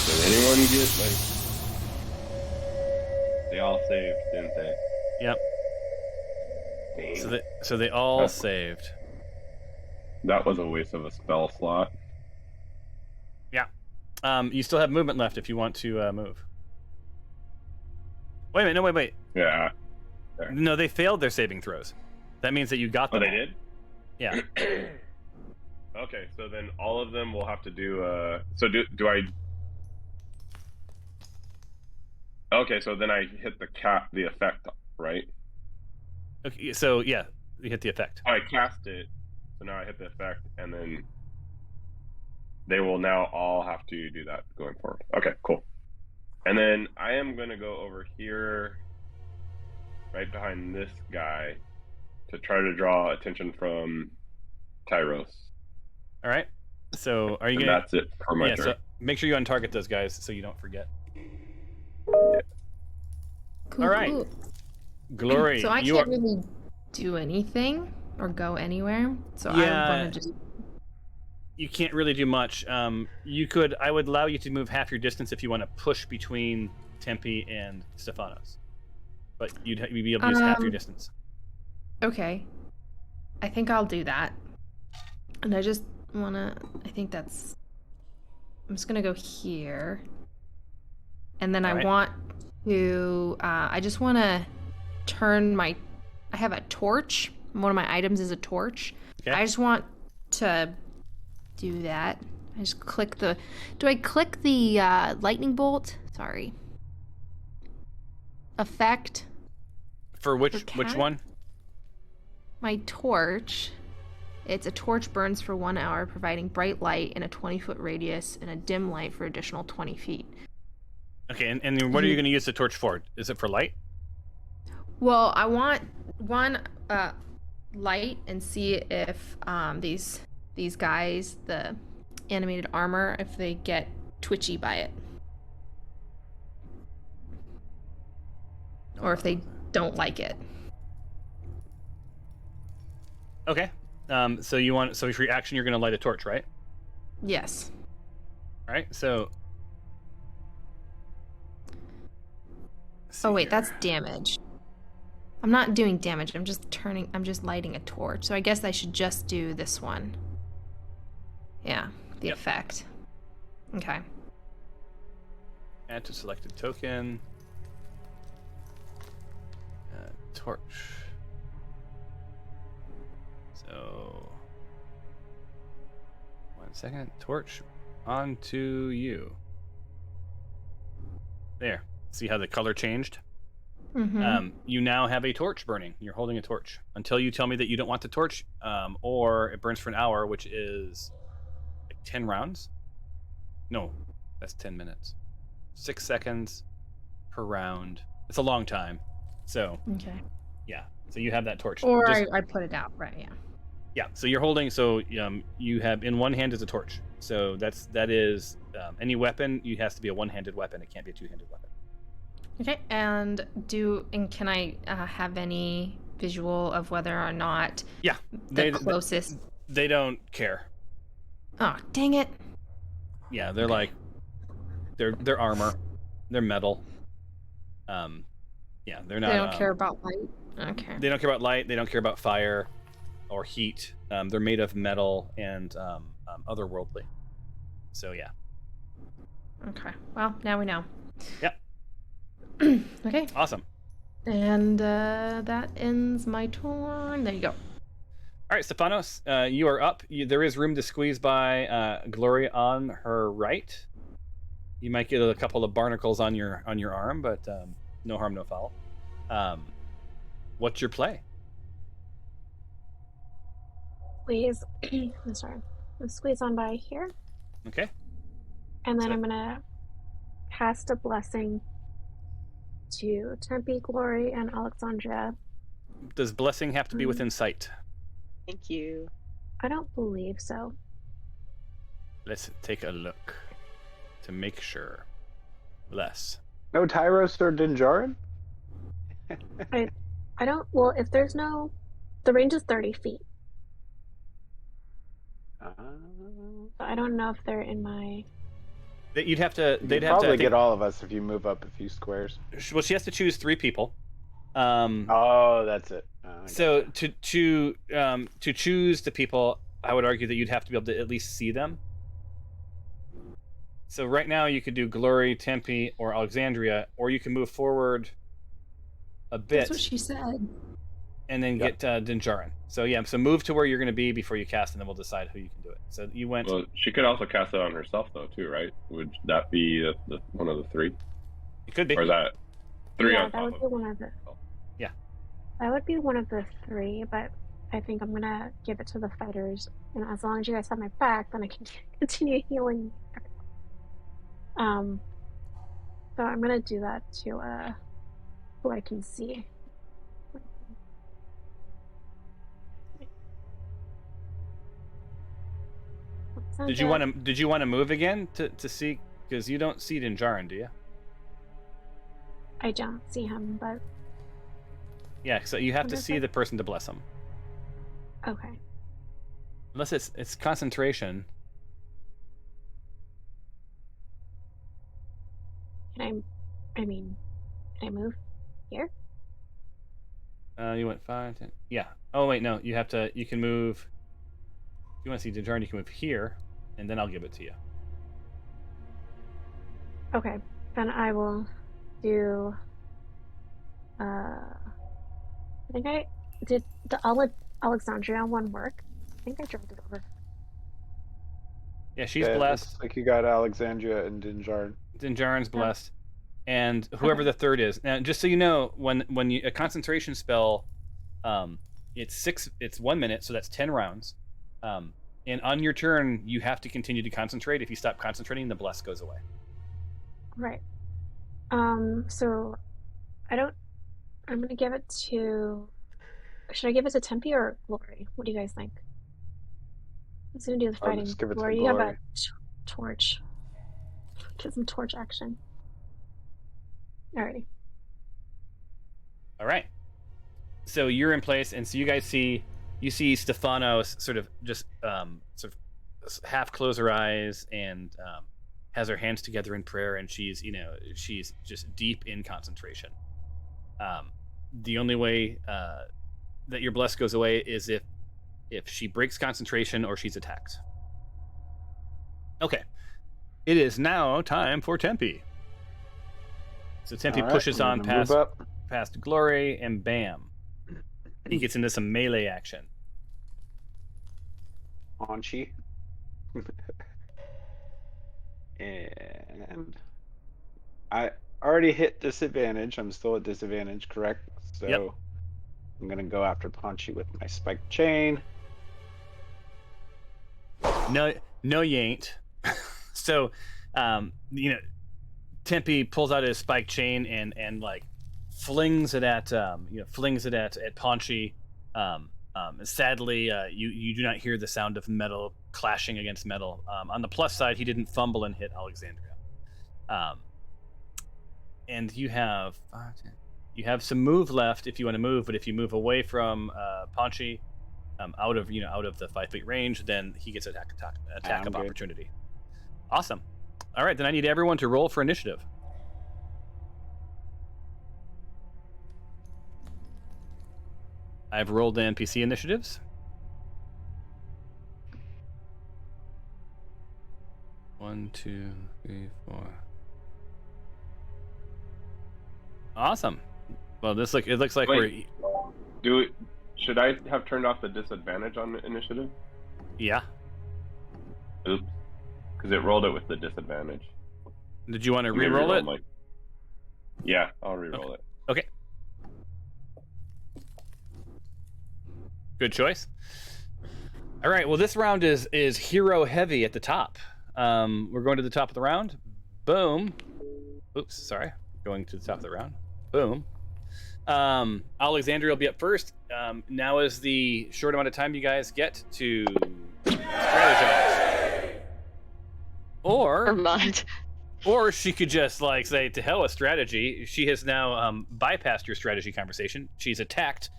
Did anyone get They all saved, didn't they? Yep. Dang. So they all saved. That was a waste of a spell slot. Yeah. You still have movement left if you want to move. Wait a minute. No, wait. Yeah. there. No, they failed their saving throws. That means that you got Oh, them. they all. did? Yeah. Okay, so then all of them will have to do. So do I? Okay, so then I hit the effect, right? Okay. So yeah, you hit the effect. I cast it, so now I hit the effect, and then they will now all have to do that going forward. Okay, cool. And then I am going to go over here, right behind this guy, to try to draw attention from Tyros. All right. So are you And gonna? that's it for my Yeah. turn. So make sure you untarget those guys so you don't forget. Cool, All right. cool. Glory. So I you can't are. really do anything or go anywhere. So I Yeah. want to just. You can't really do much. You could. I would allow you to move half your distance if you want to push between Tempe and Stefanos, but you'd be able to use half your distance. Okay. I think I'll do that. And I just wanna. I think that's. I'm just gonna go here. And then I Alright. want to. I just want to turn my. I have a torch. One of my items is a torch. Okay. I just want to do that. I just click the. Do I click the lightning bolt? Sorry. Effect. For which For cat? one? My torch. It's a torch burns for 1 hour, providing bright light in a 20-foot radius and a dim light for additional 20 feet. Okay, and then what are you going to use the torch for? Is it for light? Well, I want one light and see if these guys, the animated armor, if they get twitchy by it. Or if they don't like it. Okay. So you want for your action you're going to light a torch, right? Yes. All right. So. Oh wait, that's damage. I'm not doing damage. I'm just lighting a torch. So I guess I should just do this one. Yeah, the Yep. effect. Okay. Add to selected token. Torch. So. 1 second. Torch onto you. There. See how the color changed? Mm-hmm. You now have a torch burning. You're holding a torch until you tell me that you don't want the torch, or it burns for an hour, which is like 10 rounds. No, that's 10 minutes. 6 seconds per round. It's a long time. So Okay. yeah. So you have that torch. Or Just- I put it out, right? Yeah. yeah. So you're holding. So you have in one hand is a torch. So that is any weapon. It has to be a one-handed weapon. It can't be a two-handed weapon. Okay. And can I have any visual of whether or not Yeah. the closest? They don't care. Oh, dang it! Yeah, they're like they're armor, they're metal. Yeah, they're not. They don't care about light. Okay. They don't care about light. They don't care about fire or heat. They're made of metal and otherworldly. So yeah. Okay. Well, now we know. Yep. Okay. Awesome. And that ends my turn. There you go. All right, Stefanos, you are up. There is room to squeeze by Glory on her right. You might get a couple of barnacles on your arm, but no harm, no foul. What's your play? Squeeze. I'm sorry. Let's squeeze on by here. Okay. And then So- I'm going to cast a blessing to Tempe, Glory, and Alexandria. Does blessing have to be within sight? Thank you. I don't believe so. Let's take a look to make sure. Bless. No Tyros or Dinjarin? I don't. Well, if there's no. The range is 30 feet. I don't know if they're in my. You'd have to. You'd They'd have to. probably I think- get all of us if you move up a few squares. Well, she has to choose 3 people. Oh, that's it. I So gotcha. to choose the people, I would argue that you'd have to be able to at least see them. So right now you could do Glory, Tempe, or Alexandria, or you can move forward a bit. That's what she said. And then get Dinjarin. So yeah, so move to where you're going to be before you cast, and then we'll decide who you can do it. So you went. Well, she could also cast it on herself though, too, right? Would that be the one of the three? It could be. Or is that three Yeah, on that top would of be one of the. Yeah. That would be one of the three, but I think I'm gonna give it to the fighters, and as long as you guys have my back, then I can continue healing. So I'm gonna do that to who I can see. Did you want to move again to see, because you don't see Dinjarin, do you? I don't see him, but Yeah, so you have to see the person to bless him. okay. Unless it's concentration. Can I move here? You went 5, 10. Yeah. Oh wait, no. You can move. If you want to see Dinjarin, you can move here, and then I'll give it to you. Okay, then I will do. I think I did the Alexandria one work. I think I dropped it over. Yeah, she's Yeah, blessed. looks like you got Alexandria and Dinjarin. Dinjarin's blessed, and whoever the third is. Now, just so you know, when you a concentration spell, it's 1 minute, so that's 10 rounds. And on your turn, you have to continue to concentrate. If you stop concentrating, the bless goes away. Right. So I'm gonna give it to. Should I give it to Tempe or Glory? What do you guys think? Who's gonna do the I'll fighting? just give it to Glory, you have a Glory. torch. Get some torch action. Alrighty. All right. So you're in place, and so you see Stefanos sort of just sort of half close her eyes and has her hands together in prayer, and she's just deep in concentration. The only way that your bless goes away is if she breaks concentration or she's attacked. Okay. It is now time for Tempe. So Tempe pushes on past Glory, and bam. He gets into some melee action. Anchi. And I already hit disadvantage. I'm still at disadvantage, correct? So Yep. I'm gonna go after Punchy with my spiked chain. No, you ain't. So, Tempe pulls out his spike chain and like flings it at Paunchy. Sadly, you do not hear the sound of metal clashing against metal. On the plus side, he didn't fumble and hit Alexandria. And you have some move left if you want to move, but if you move away from Paunchy, out of the 5 feet range, then he gets attack of opportunity. Awesome. All right, then I need everyone to roll for initiative. I've rolled the NPC initiatives. 1, 2, 3, 4. Awesome. Well, it looks like Wait, should I have turned off the disadvantage on the initiative? Yeah. Oops. Because it rolled it with the disadvantage. Did you want to re-roll it? Yeah, I'll re-roll it. Okay. Good choice. All right. Well, this round is hero heavy at the top. We're going to the top of the round. Boom. Oops. Sorry. Going to the top of the round. Boom. Alexandria will be up first. Now is the short amount of time you guys get to strategize. Or she could just say to hell with strategy. She has now bypassed your strategy conversation. She's attacked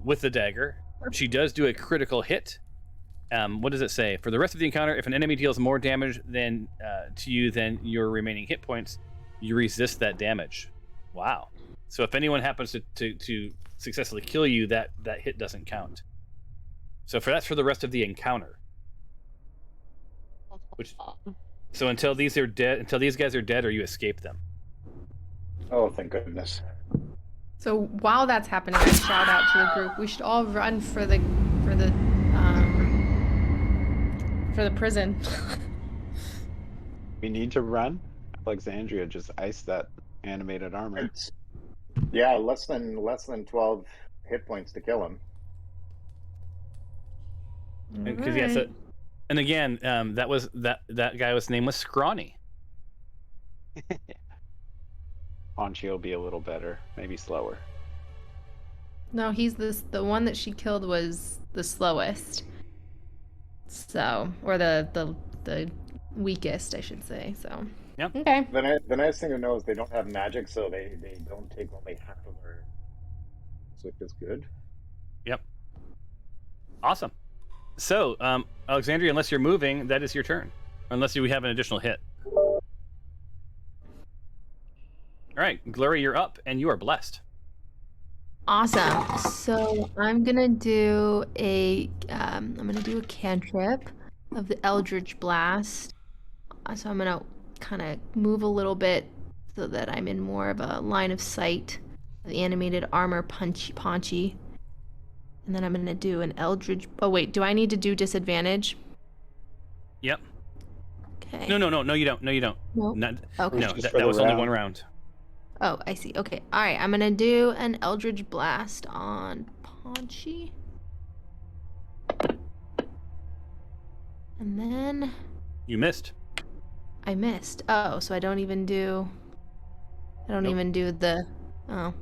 with the dagger. She does do a critical hit. What does it say? For the rest of the encounter, if an enemy deals more damage to you than your remaining hit points, you resist that damage. Wow. So if anyone happens to successfully kill you, that hit doesn't count. So that's for the rest of the encounter. So until these guys are dead, or you escape them. Oh, thank goodness. So while that's happening, I shout out to the group. We should all run for the prison. We need to run. Alexandria just iced that animated armor. It's less than 12 hit points to kill him. Because and again, that guy's name was Scrawny. Ponchi will be a little better, maybe slower. No, he's the one that she killed was the slowest. So, or the weakest, I should say. So. Yeah. Okay. The nice thing to know is they don't have magic, so they don't take only half of our. Which is good. Yep. Awesome. So, Alexandria, unless you're moving, that is your turn. Unless we have an additional hit. All right, Glory, you're up, and you are blessed. Awesome. So I'm gonna do a cantrip of the Eldritch Blast. So I'm gonna kind of move a little bit so that I'm in more of a line of sight of the animated armor Ponchi. And then I'm gonna do an Eldritch. Oh wait, do I need to do disadvantage? Yep. Okay. No, you don't. No, you don't. Nope. Okay. No, that was only one round. Oh, I see. Okay. All right. I'm going to do an Eldritch Blast on Ponchi. And then... You missed. I missed. Oh, so I don't even do... even do the... Oh.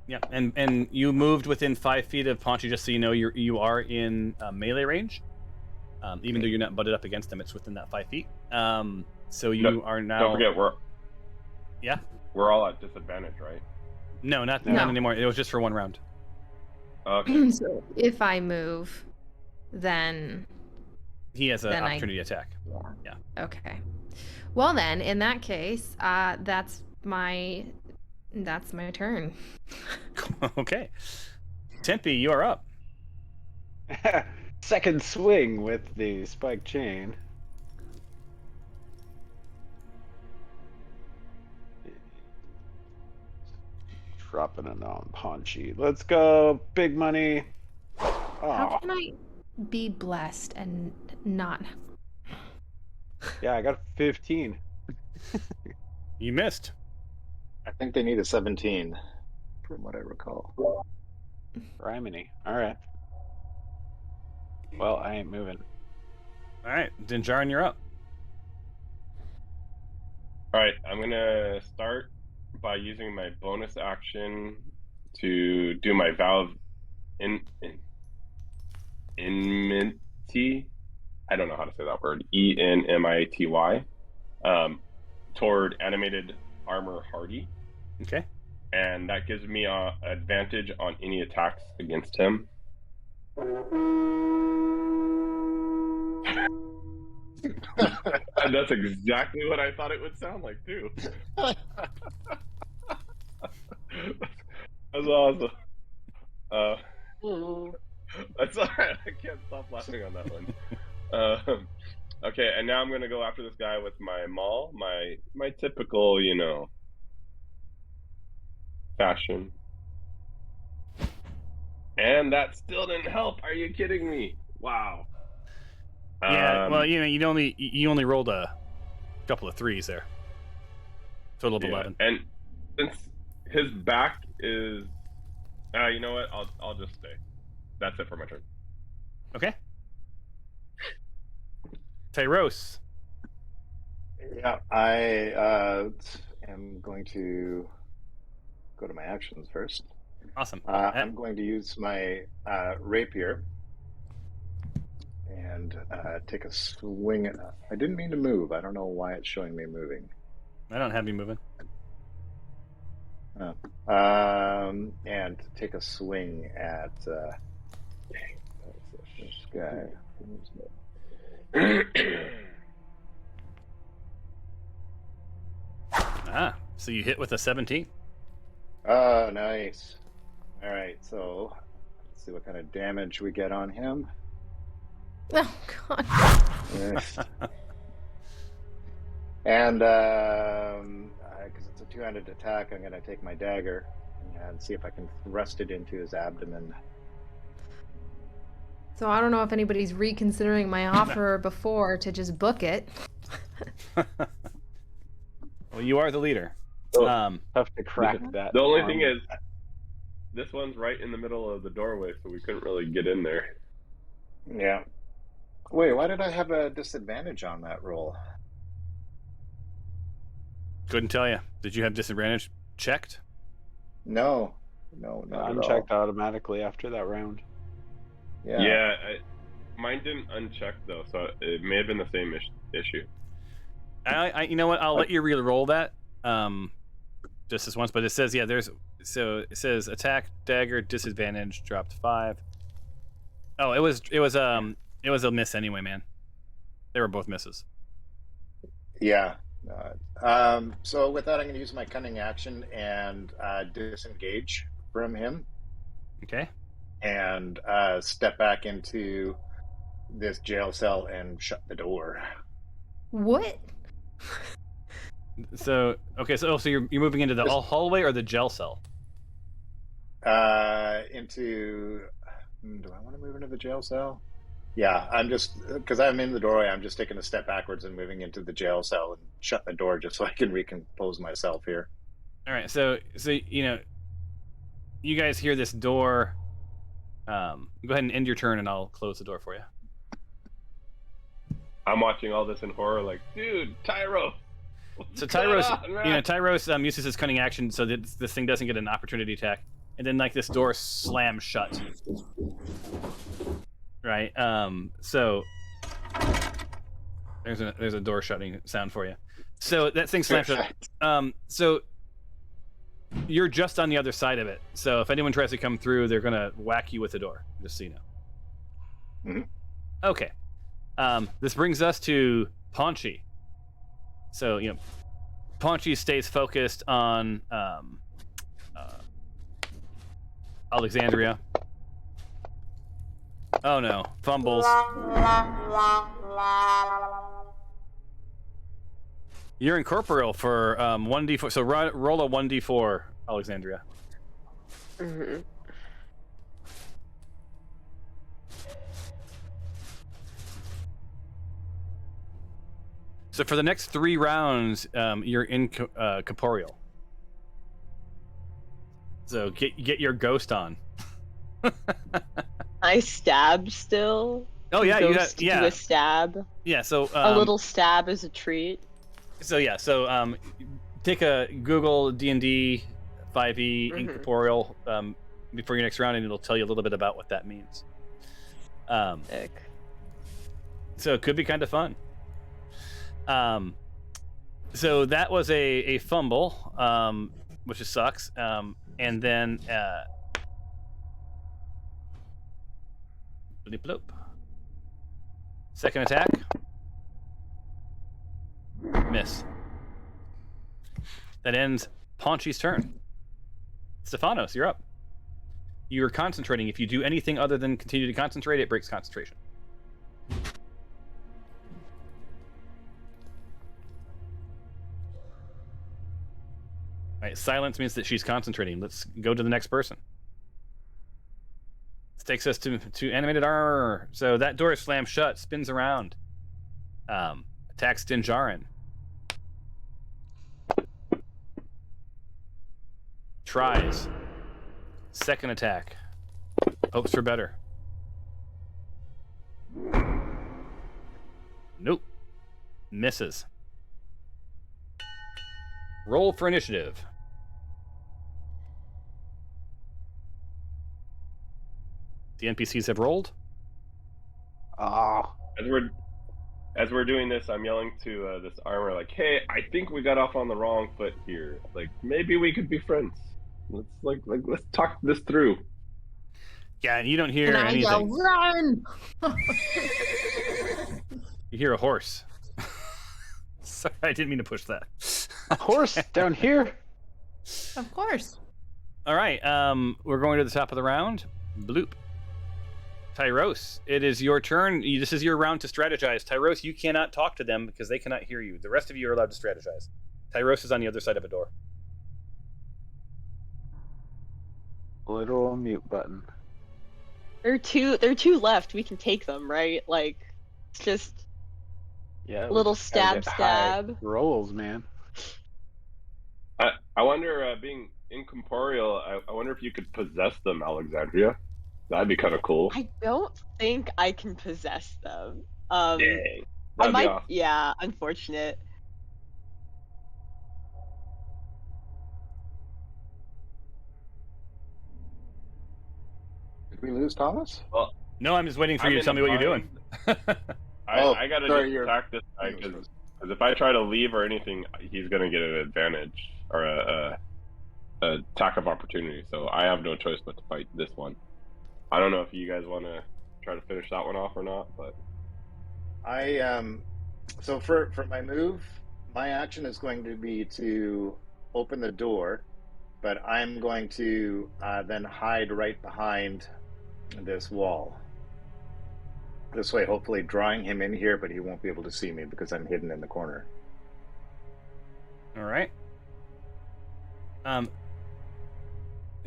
Yeah, and you moved within 5 feet of Ponchi, just so you know you are in melee range. Even though you're not butted up against him, it's within that 5 feet. So you are now... Don't forget, Yeah? we're all at disadvantage, right? No, not anymore. It was just for one round. Okay. So if I move, then... He has an opportunity attack. Yeah. Okay. Well then, in that case, that's my turn. Okay. Tempe, you are up. Second swing with the spike chain. Dropping it on Ponchi. Let's go, big money. How can I be blessed and not? Yeah, I got 15. You missed. I think they need a 17, from what I recall. Criminy. All right. Well, I ain't moving. All right, Dinjarin, you're up. All right, I'm gonna start by using my bonus action to do my vow of enmity. I don't know how to say that word. ENMITY. Toward animated armor Hardy. Okay. And that gives me an advantage on any attacks against him. And that's exactly what I thought it would sound like too. That's awesome. That's all right. I can't stop laughing on that one. Okay, and now I'm gonna go after this guy with my maul, my typical, fashion. And that still didn't help. Are you kidding me? Wow. Yeah. Well, you only rolled a couple of threes there. Total of 11. And since his back is, you know what? I'll just stay. That's it for my turn. Okay. Tyros. Yeah, I am going to go to my actions first. Awesome. I'm going to use my rapier and take a swing. I didn't mean to move. I don't know why it's showing me moving. I don't have you moving. And take a swing at this guy. So you hit with a 17. Oh, nice. All right, so let's see what kind of damage we get on him. Oh God. Yes. And because it's a two-handed attack, I'm going to take my dagger and see if I can thrust it into his abdomen. So I don't know if anybody's reconsidering my offer before to just book it. Well, you are the leader. Tough to crack that. The only arm. thing is, this one's right in the middle of the doorway, so we couldn't really get in there. Yeah. Wait, why did I have a disadvantage on that roll? Couldn't tell you. Did you have disadvantage checked? No, not at all. Unchecked automatically after that round. Yeah. Mine didn't uncheck though, so it may have been the same issue. You know what? I'll let you re-roll that. Just this once, but it says it says attack dagger disadvantage dropped 5. Oh, it was a miss anyway, man. They were both misses. Yeah. So with that, I'm going to use my cunning action and disengage from him. Okay. And step back into this jail cell and shut the door. What? So you're moving into the hallway or the jail cell? Do I want to move into the jail cell? Yeah, I'm just, because I'm in the doorway, I'm just taking a step backwards and moving into the jail cell and shut the door just so I can recompose myself here. All right, so you guys hear this door. Go ahead and end your turn, and I'll close the door for you. I'm watching all this in horror, like, dude, Tyro. So Tyros uses his cunning action so that this thing doesn't get an opportunity attack, and then this door slams shut. Right. So there's a door shutting sound for you. So that thing slams shut. So you're just on the other side of it. So if anyone tries to come through, they're gonna whack you with the door. Just so you know. Mm-hmm. Okay. This brings us to Paunchy. So Paunchy stays focused on Alexandria. Oh no, fumbles. You're incorporeal for 1d4. So roll a 1d4, Alexandria. Mm-hmm. So for the next 3 rounds, you're incorporeal. So get your ghost on. I stab still. Oh yeah, you Ghost have, do a stab. Yeah, so A little stab is a treat. So yeah, take a Google D&D 5e incorporeal before your next round, and it'll tell you a little bit about what that means. Sick. So it could be kind of fun. So that was a fumble, which just sucks. And then bloop bloop. Second attack. Miss. That ends Paunchy's turn. Stephanos, you're up. You are concentrating. If you do anything other than continue to concentrate, it breaks concentration. All right, silence means that she's concentrating. Let's go to the next person. This takes us to animated armor. So that door is slammed shut, spins around. Attacks Dinjarin. Tries. Second attack. Hopes for better. Nope. Misses. Roll for initiative. The NPCs have rolled. As we're doing this, I'm yelling to this armor, like, "Hey, I think we got off on the wrong foot here. Like, maybe we could be friends. Let's talk this through." Yeah, and you don't hear And I anything. yell, run! You hear a horse. Sorry, I didn't mean to push that. A horse down here. Of course. All right, we're going to the top of the round. Bloop. Tyros, it is your turn. This is your round to strategize. Tyros, you cannot talk to them because they cannot hear you. The rest of you are allowed to strategize. Tyros is on the other side of a door. literal mute button. There are two left. We can take them, right? Like, it's just Yeah, a little we just gotta stab, get high stab. rolls, man. I wonder, being incorporeal, I wonder if you could possess them, Alexandria. That'd be kind of cool. I don't think I can possess them. Dang, I that'd be might. awesome. Yeah, unfortunate. Did we lose Thomas? Well, No, I'm just waiting for I'm you to in tell me the what you're doing. I gotta sorry, just you're- attack this guy because if I try to leave or anything, he's gonna get an advantage or a attack of opportunity. So I have no choice but to fight this one. I don't know if you guys want to try to finish that one off or not, but So for my move, my action is going to be to open the door, but I'm going to then hide right behind this wall. This way, hopefully drawing him in here, but he won't be able to see me because I'm hidden in the corner. All right. There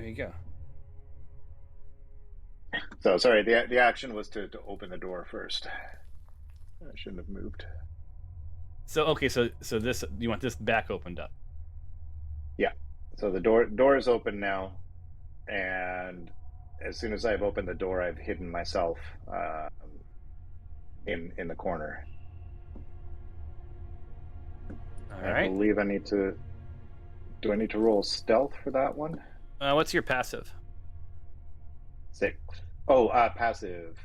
you go. So sorry, the action was to open the door first. I shouldn't have moved. So okay, so this, you want this back opened up? Yeah. So the door is open now, and as soon as I've opened the door, I've hidden myself in the corner. All I right. believe I need to. Do I need to roll stealth for that one? What's your passive? 6. Oh, passive.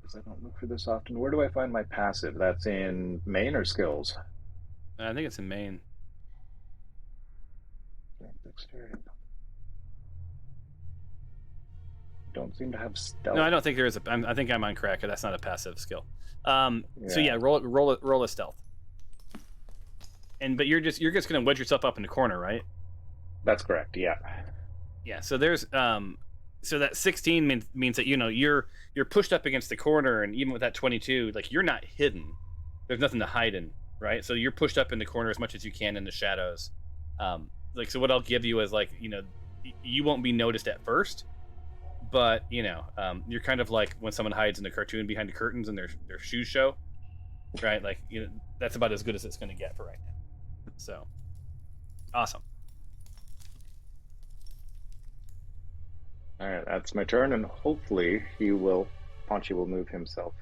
Because I don't look for this often. Where do I find my passive? That's in main or skills? I think it's in main. Dexterity. Don't seem to have stealth. No, I don't think there is a. I think I'm on crack. That's not a passive skill. So yeah, Yeah. roll a stealth. But you're just gonna wedge yourself up in the corner, right? That's correct. Yeah. Yeah. So there's so that 16 means that you're pushed up against the corner, and even with that 22, like you're not hidden. There's nothing to hide in, right? So you're pushed up in the corner as much as you can in the shadows. Like so, what I'll give you is like you won't be noticed at first. But you're kind of like when someone hides in a cartoon behind the curtains and their shoes show, right? Like that's about as good as it's going to get for right now. So, awesome. All right, that's my turn, and hopefully Ponchi will move himself.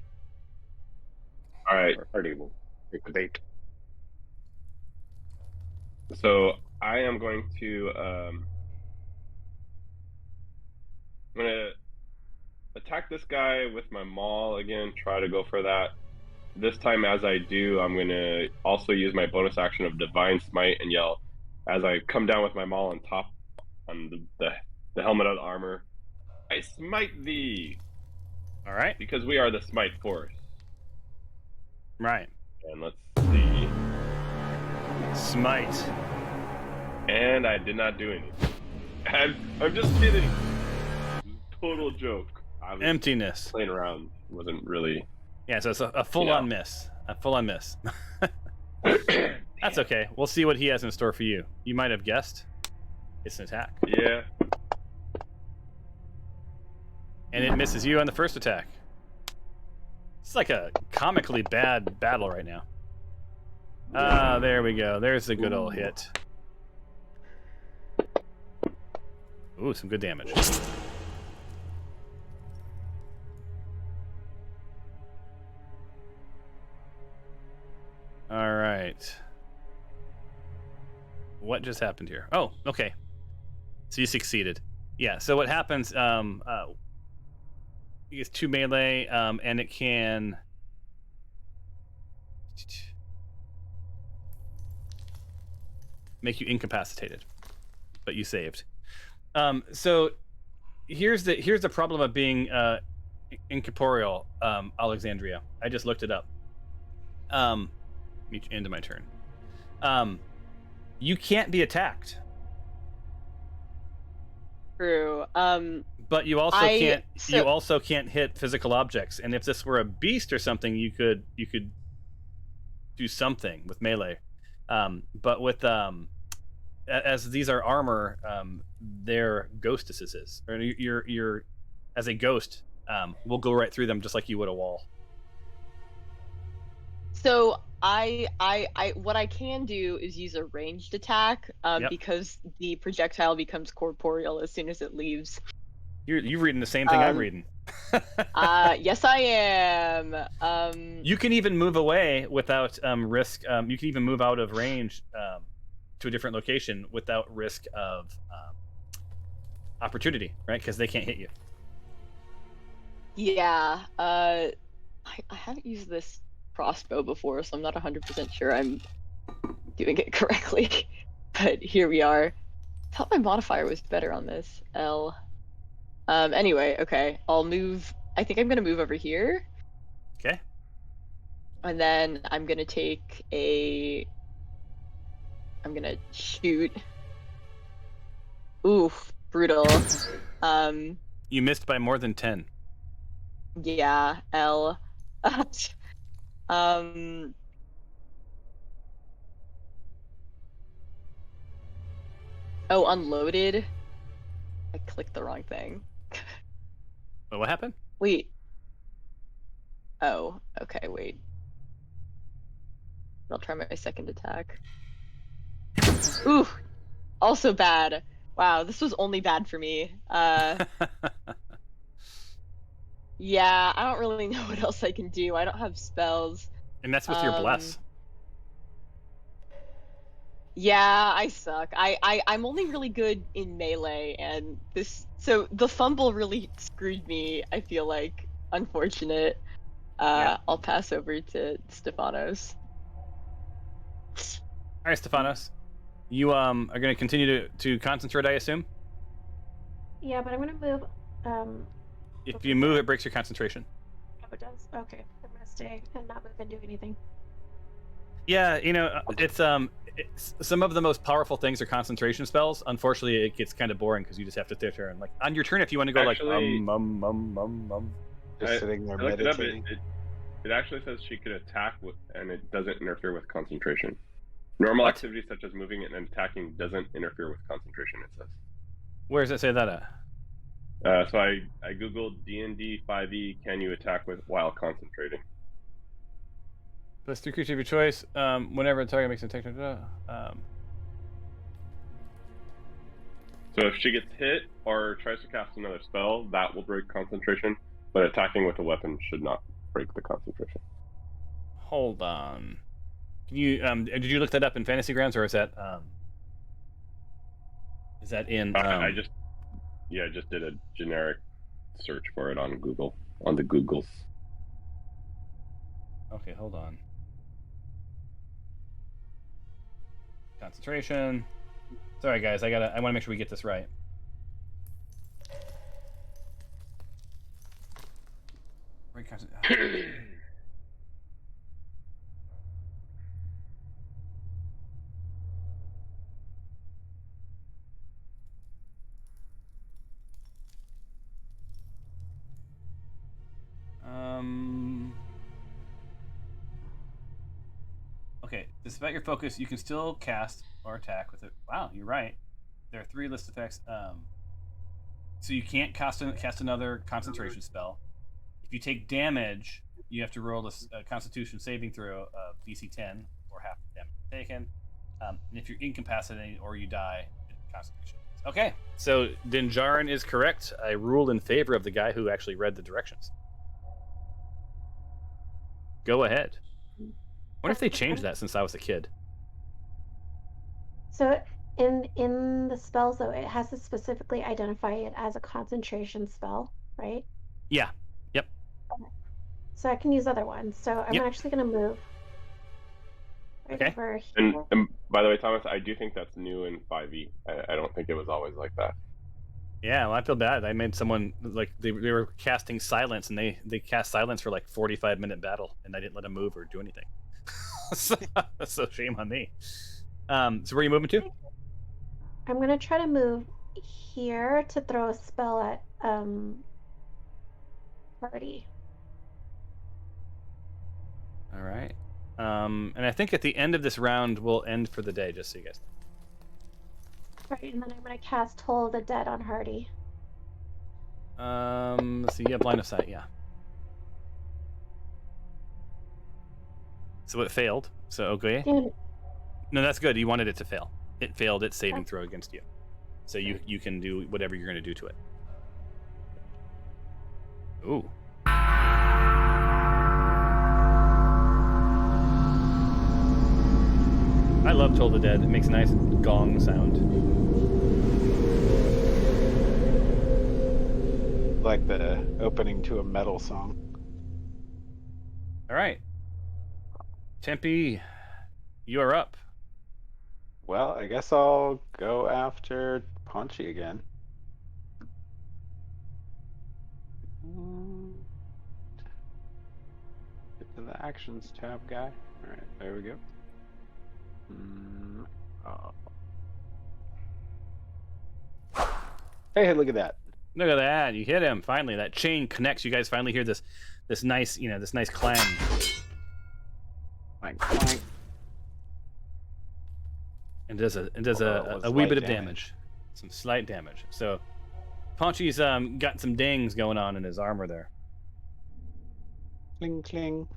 all right. Or Artie will take the bait. So I am going to I'm gonna attack this guy with my maul again. Try to go for that. This time, as I do, I'm gonna also use my bonus action of Divine Smite and yell as I come down with my maul on the helmet of the armor. I smite thee. All right. Because we are the Smite Force. Right. And let's see. Smite. And I did not do anything. I'm just kidding. Total joke. I was Emptiness. playing around. Wasn't really. Yeah. So it's a full-on miss. A full-on miss. That's okay. We'll see what he has in store for you. You might have guessed. It's an attack. Yeah. And it misses you on the first attack. It's like a comically bad battle right now. There we go. There's the good old hit. Ooh, some good damage. All right. What just happened here? Oh, okay. So you succeeded. Yeah, so what happens, it gets 2 melee, and it can... make you incapacitated, but you saved. So here's the problem of being incorporeal, Alexandria. I just looked it up. End of my turn. You can't be attacked. True. But you also I- you also can't hit physical objects. And if this were a beast or something, you could do something with melee. But with as these are armor, they're ghostesses. Or you're as a ghost, will go right through them just like you would a wall. So what I can do is use a ranged attack, Yep. because the projectile becomes corporeal as soon as it leaves. You're reading the same thing I'm reading. Yes, I am. You can even move away without risk. You can even move out of range to a different location without risk of opportunity, right? Because they can't hit you. Yeah. I haven't used this crossbow before, so I'm not 100% sure I'm doing it correctly. But here we are. I thought my modifier was better on this. L. Anyway, okay. I'll move. I think I'm gonna move over here. Okay. And then I'm gonna I'm gonna shoot. Oof, brutal. You missed by more than 10. Yeah, L. Oh, unloaded. I clicked the wrong thing. Wait, what happened? Wait. Oh, okay, wait. I'll try my second attack. Ooh, also bad. Wow, this was only bad for me. Yeah, I don't really know what else I can do. I don't have spells. And that's with your bless. Yeah, I suck. I'm only really good in melee, and so the fumble really screwed me, I feel like. Unfortunate. Yeah. I'll pass over to Stefanos. All right, Stefanos. You are going to continue to concentrate, I assume? Yeah, but I'm gonna move. If you move, it breaks your concentration. Oh, it does. Okay, I'm gonna stay and not move and do anything. Yeah, it's some of the most powerful things are concentration spells. Unfortunately, it gets kind of boring because you just have to sit there and like on your turn if you want to go Actually, Just sitting there I looked it up. meditating. It actually says she could attack and it doesn't interfere with concentration. Normal What? activity such as moving and attacking doesn't interfere with concentration, it says. Where does it say that at? So I googled D&D 5e, can you attack while concentrating? Plus 3 creatures of your choice. Whenever a target makes an attack. So if she gets hit or tries to cast another spell, that will break concentration, but attacking with a weapon should not break the concentration. Hold on. Can you did you look that up in Fantasy Grounds, or is that in I just did a generic search for it on Google, on the Googles. Okay, hold on. Concentration. Sorry guys, I want to make sure we get this right. Okay, despite your focus, you can still cast or attack with it. Wow, you're right. There are 3 list effects. So you can't cast another concentration spell. If you take damage, you have to roll a Constitution saving throw of DC 10 or half the damage taken. And if you're incapacitated or you die, Constitution. Okay, so Dinjarin is correct. I ruled in favor of the guy who actually read the directions. Go ahead. I wonder if they changed that since I was a kid. So in the spells though, it has to specifically identify it as a concentration spell, right? Yeah. Yep. Okay. So I can use other ones. So I'm actually gonna move right Okay. over here. And by the way, Thomas, I do think that's new in 5e. I don't think it was always like that. Yeah, well, I feel bad. I made someone like they were casting silence, and they cast silence for like 45-minute battle, and I didn't let them move or do anything. So shame on me. So where are you moving to? I'm gonna try to move here to throw a spell at party. All right. And I think at the end of this round, we'll end for the day, just so you guys. Right, and then I'm gonna cast Toll the Dead on Hardy. Let's see. Yeah, line of sight. Yeah. So it failed. So okay. Dude, No, that's good. You wanted it to fail. It failed its saving throw against you. So you can do whatever you're going to do to it. Ooh. I love Toll the Dead. It makes a nice gong sound. Like the opening to a metal song. All right. Tempe, you are up. Well, I guess I'll go after Paunchy again. Get to the actions tab, guy. All right, there we go. Oh. Hey, look at that. Look at that! You hit him finally. That chain connects. You guys finally hear this nice, this nice clang. Clank, clank. And does a wee bit of damage. Some slight damage. So Paunchy's got some dings going on in his armor there. Cling, cling.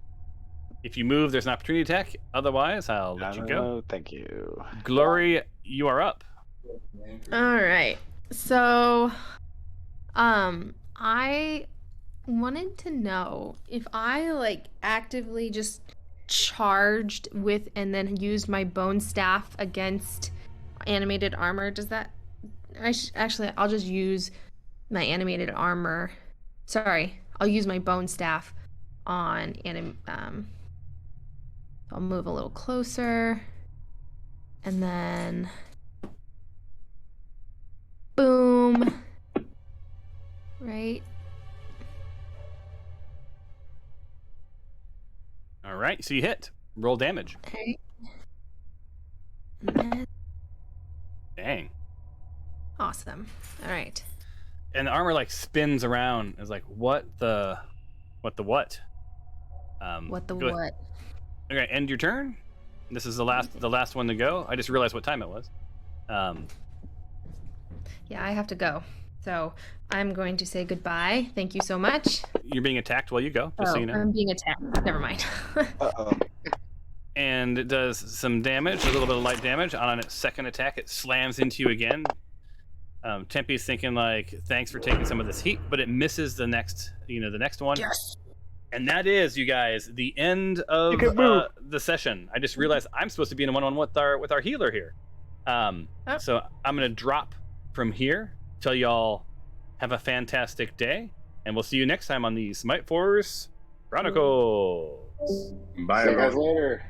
If you move, there's an opportunity attack. Otherwise, I'll let you go. Oh, thank you. Glory, you are up. All right. So, I wanted to know if I actively just charged with and then used my bone staff against animated armor. Does that? Actually, I'll just use my animated armor. Sorry, I'll use my bone staff on I'll move a little closer, and then boom. Right. All right, so you hit. Roll damage. Okay. And then... Dang. Awesome. All right. And the armor spins around. It's like, what the what? What the go ahead. what? Okay, end your turn. This is the last one to go. I just realized what time it was. Yeah, I have to go. So I'm going to say goodbye. Thank you so much. You're being attacked while you go, just so you know. I'm being attacked. Never mind. Uh-oh. And it does some damage, a little bit of light damage. On its second attack, it slams into you again. Tempe's thinking thanks for taking some of this heat, but it misses the next one. Yes. And that is, you guys, the end of the session. I just realized I'm supposed to be in a one-on-one with our healer here. So I'm gonna drop from here. Tell y'all have a fantastic day, and we'll see you next time on the Smite Force Chronicles. Bye, See you guys later.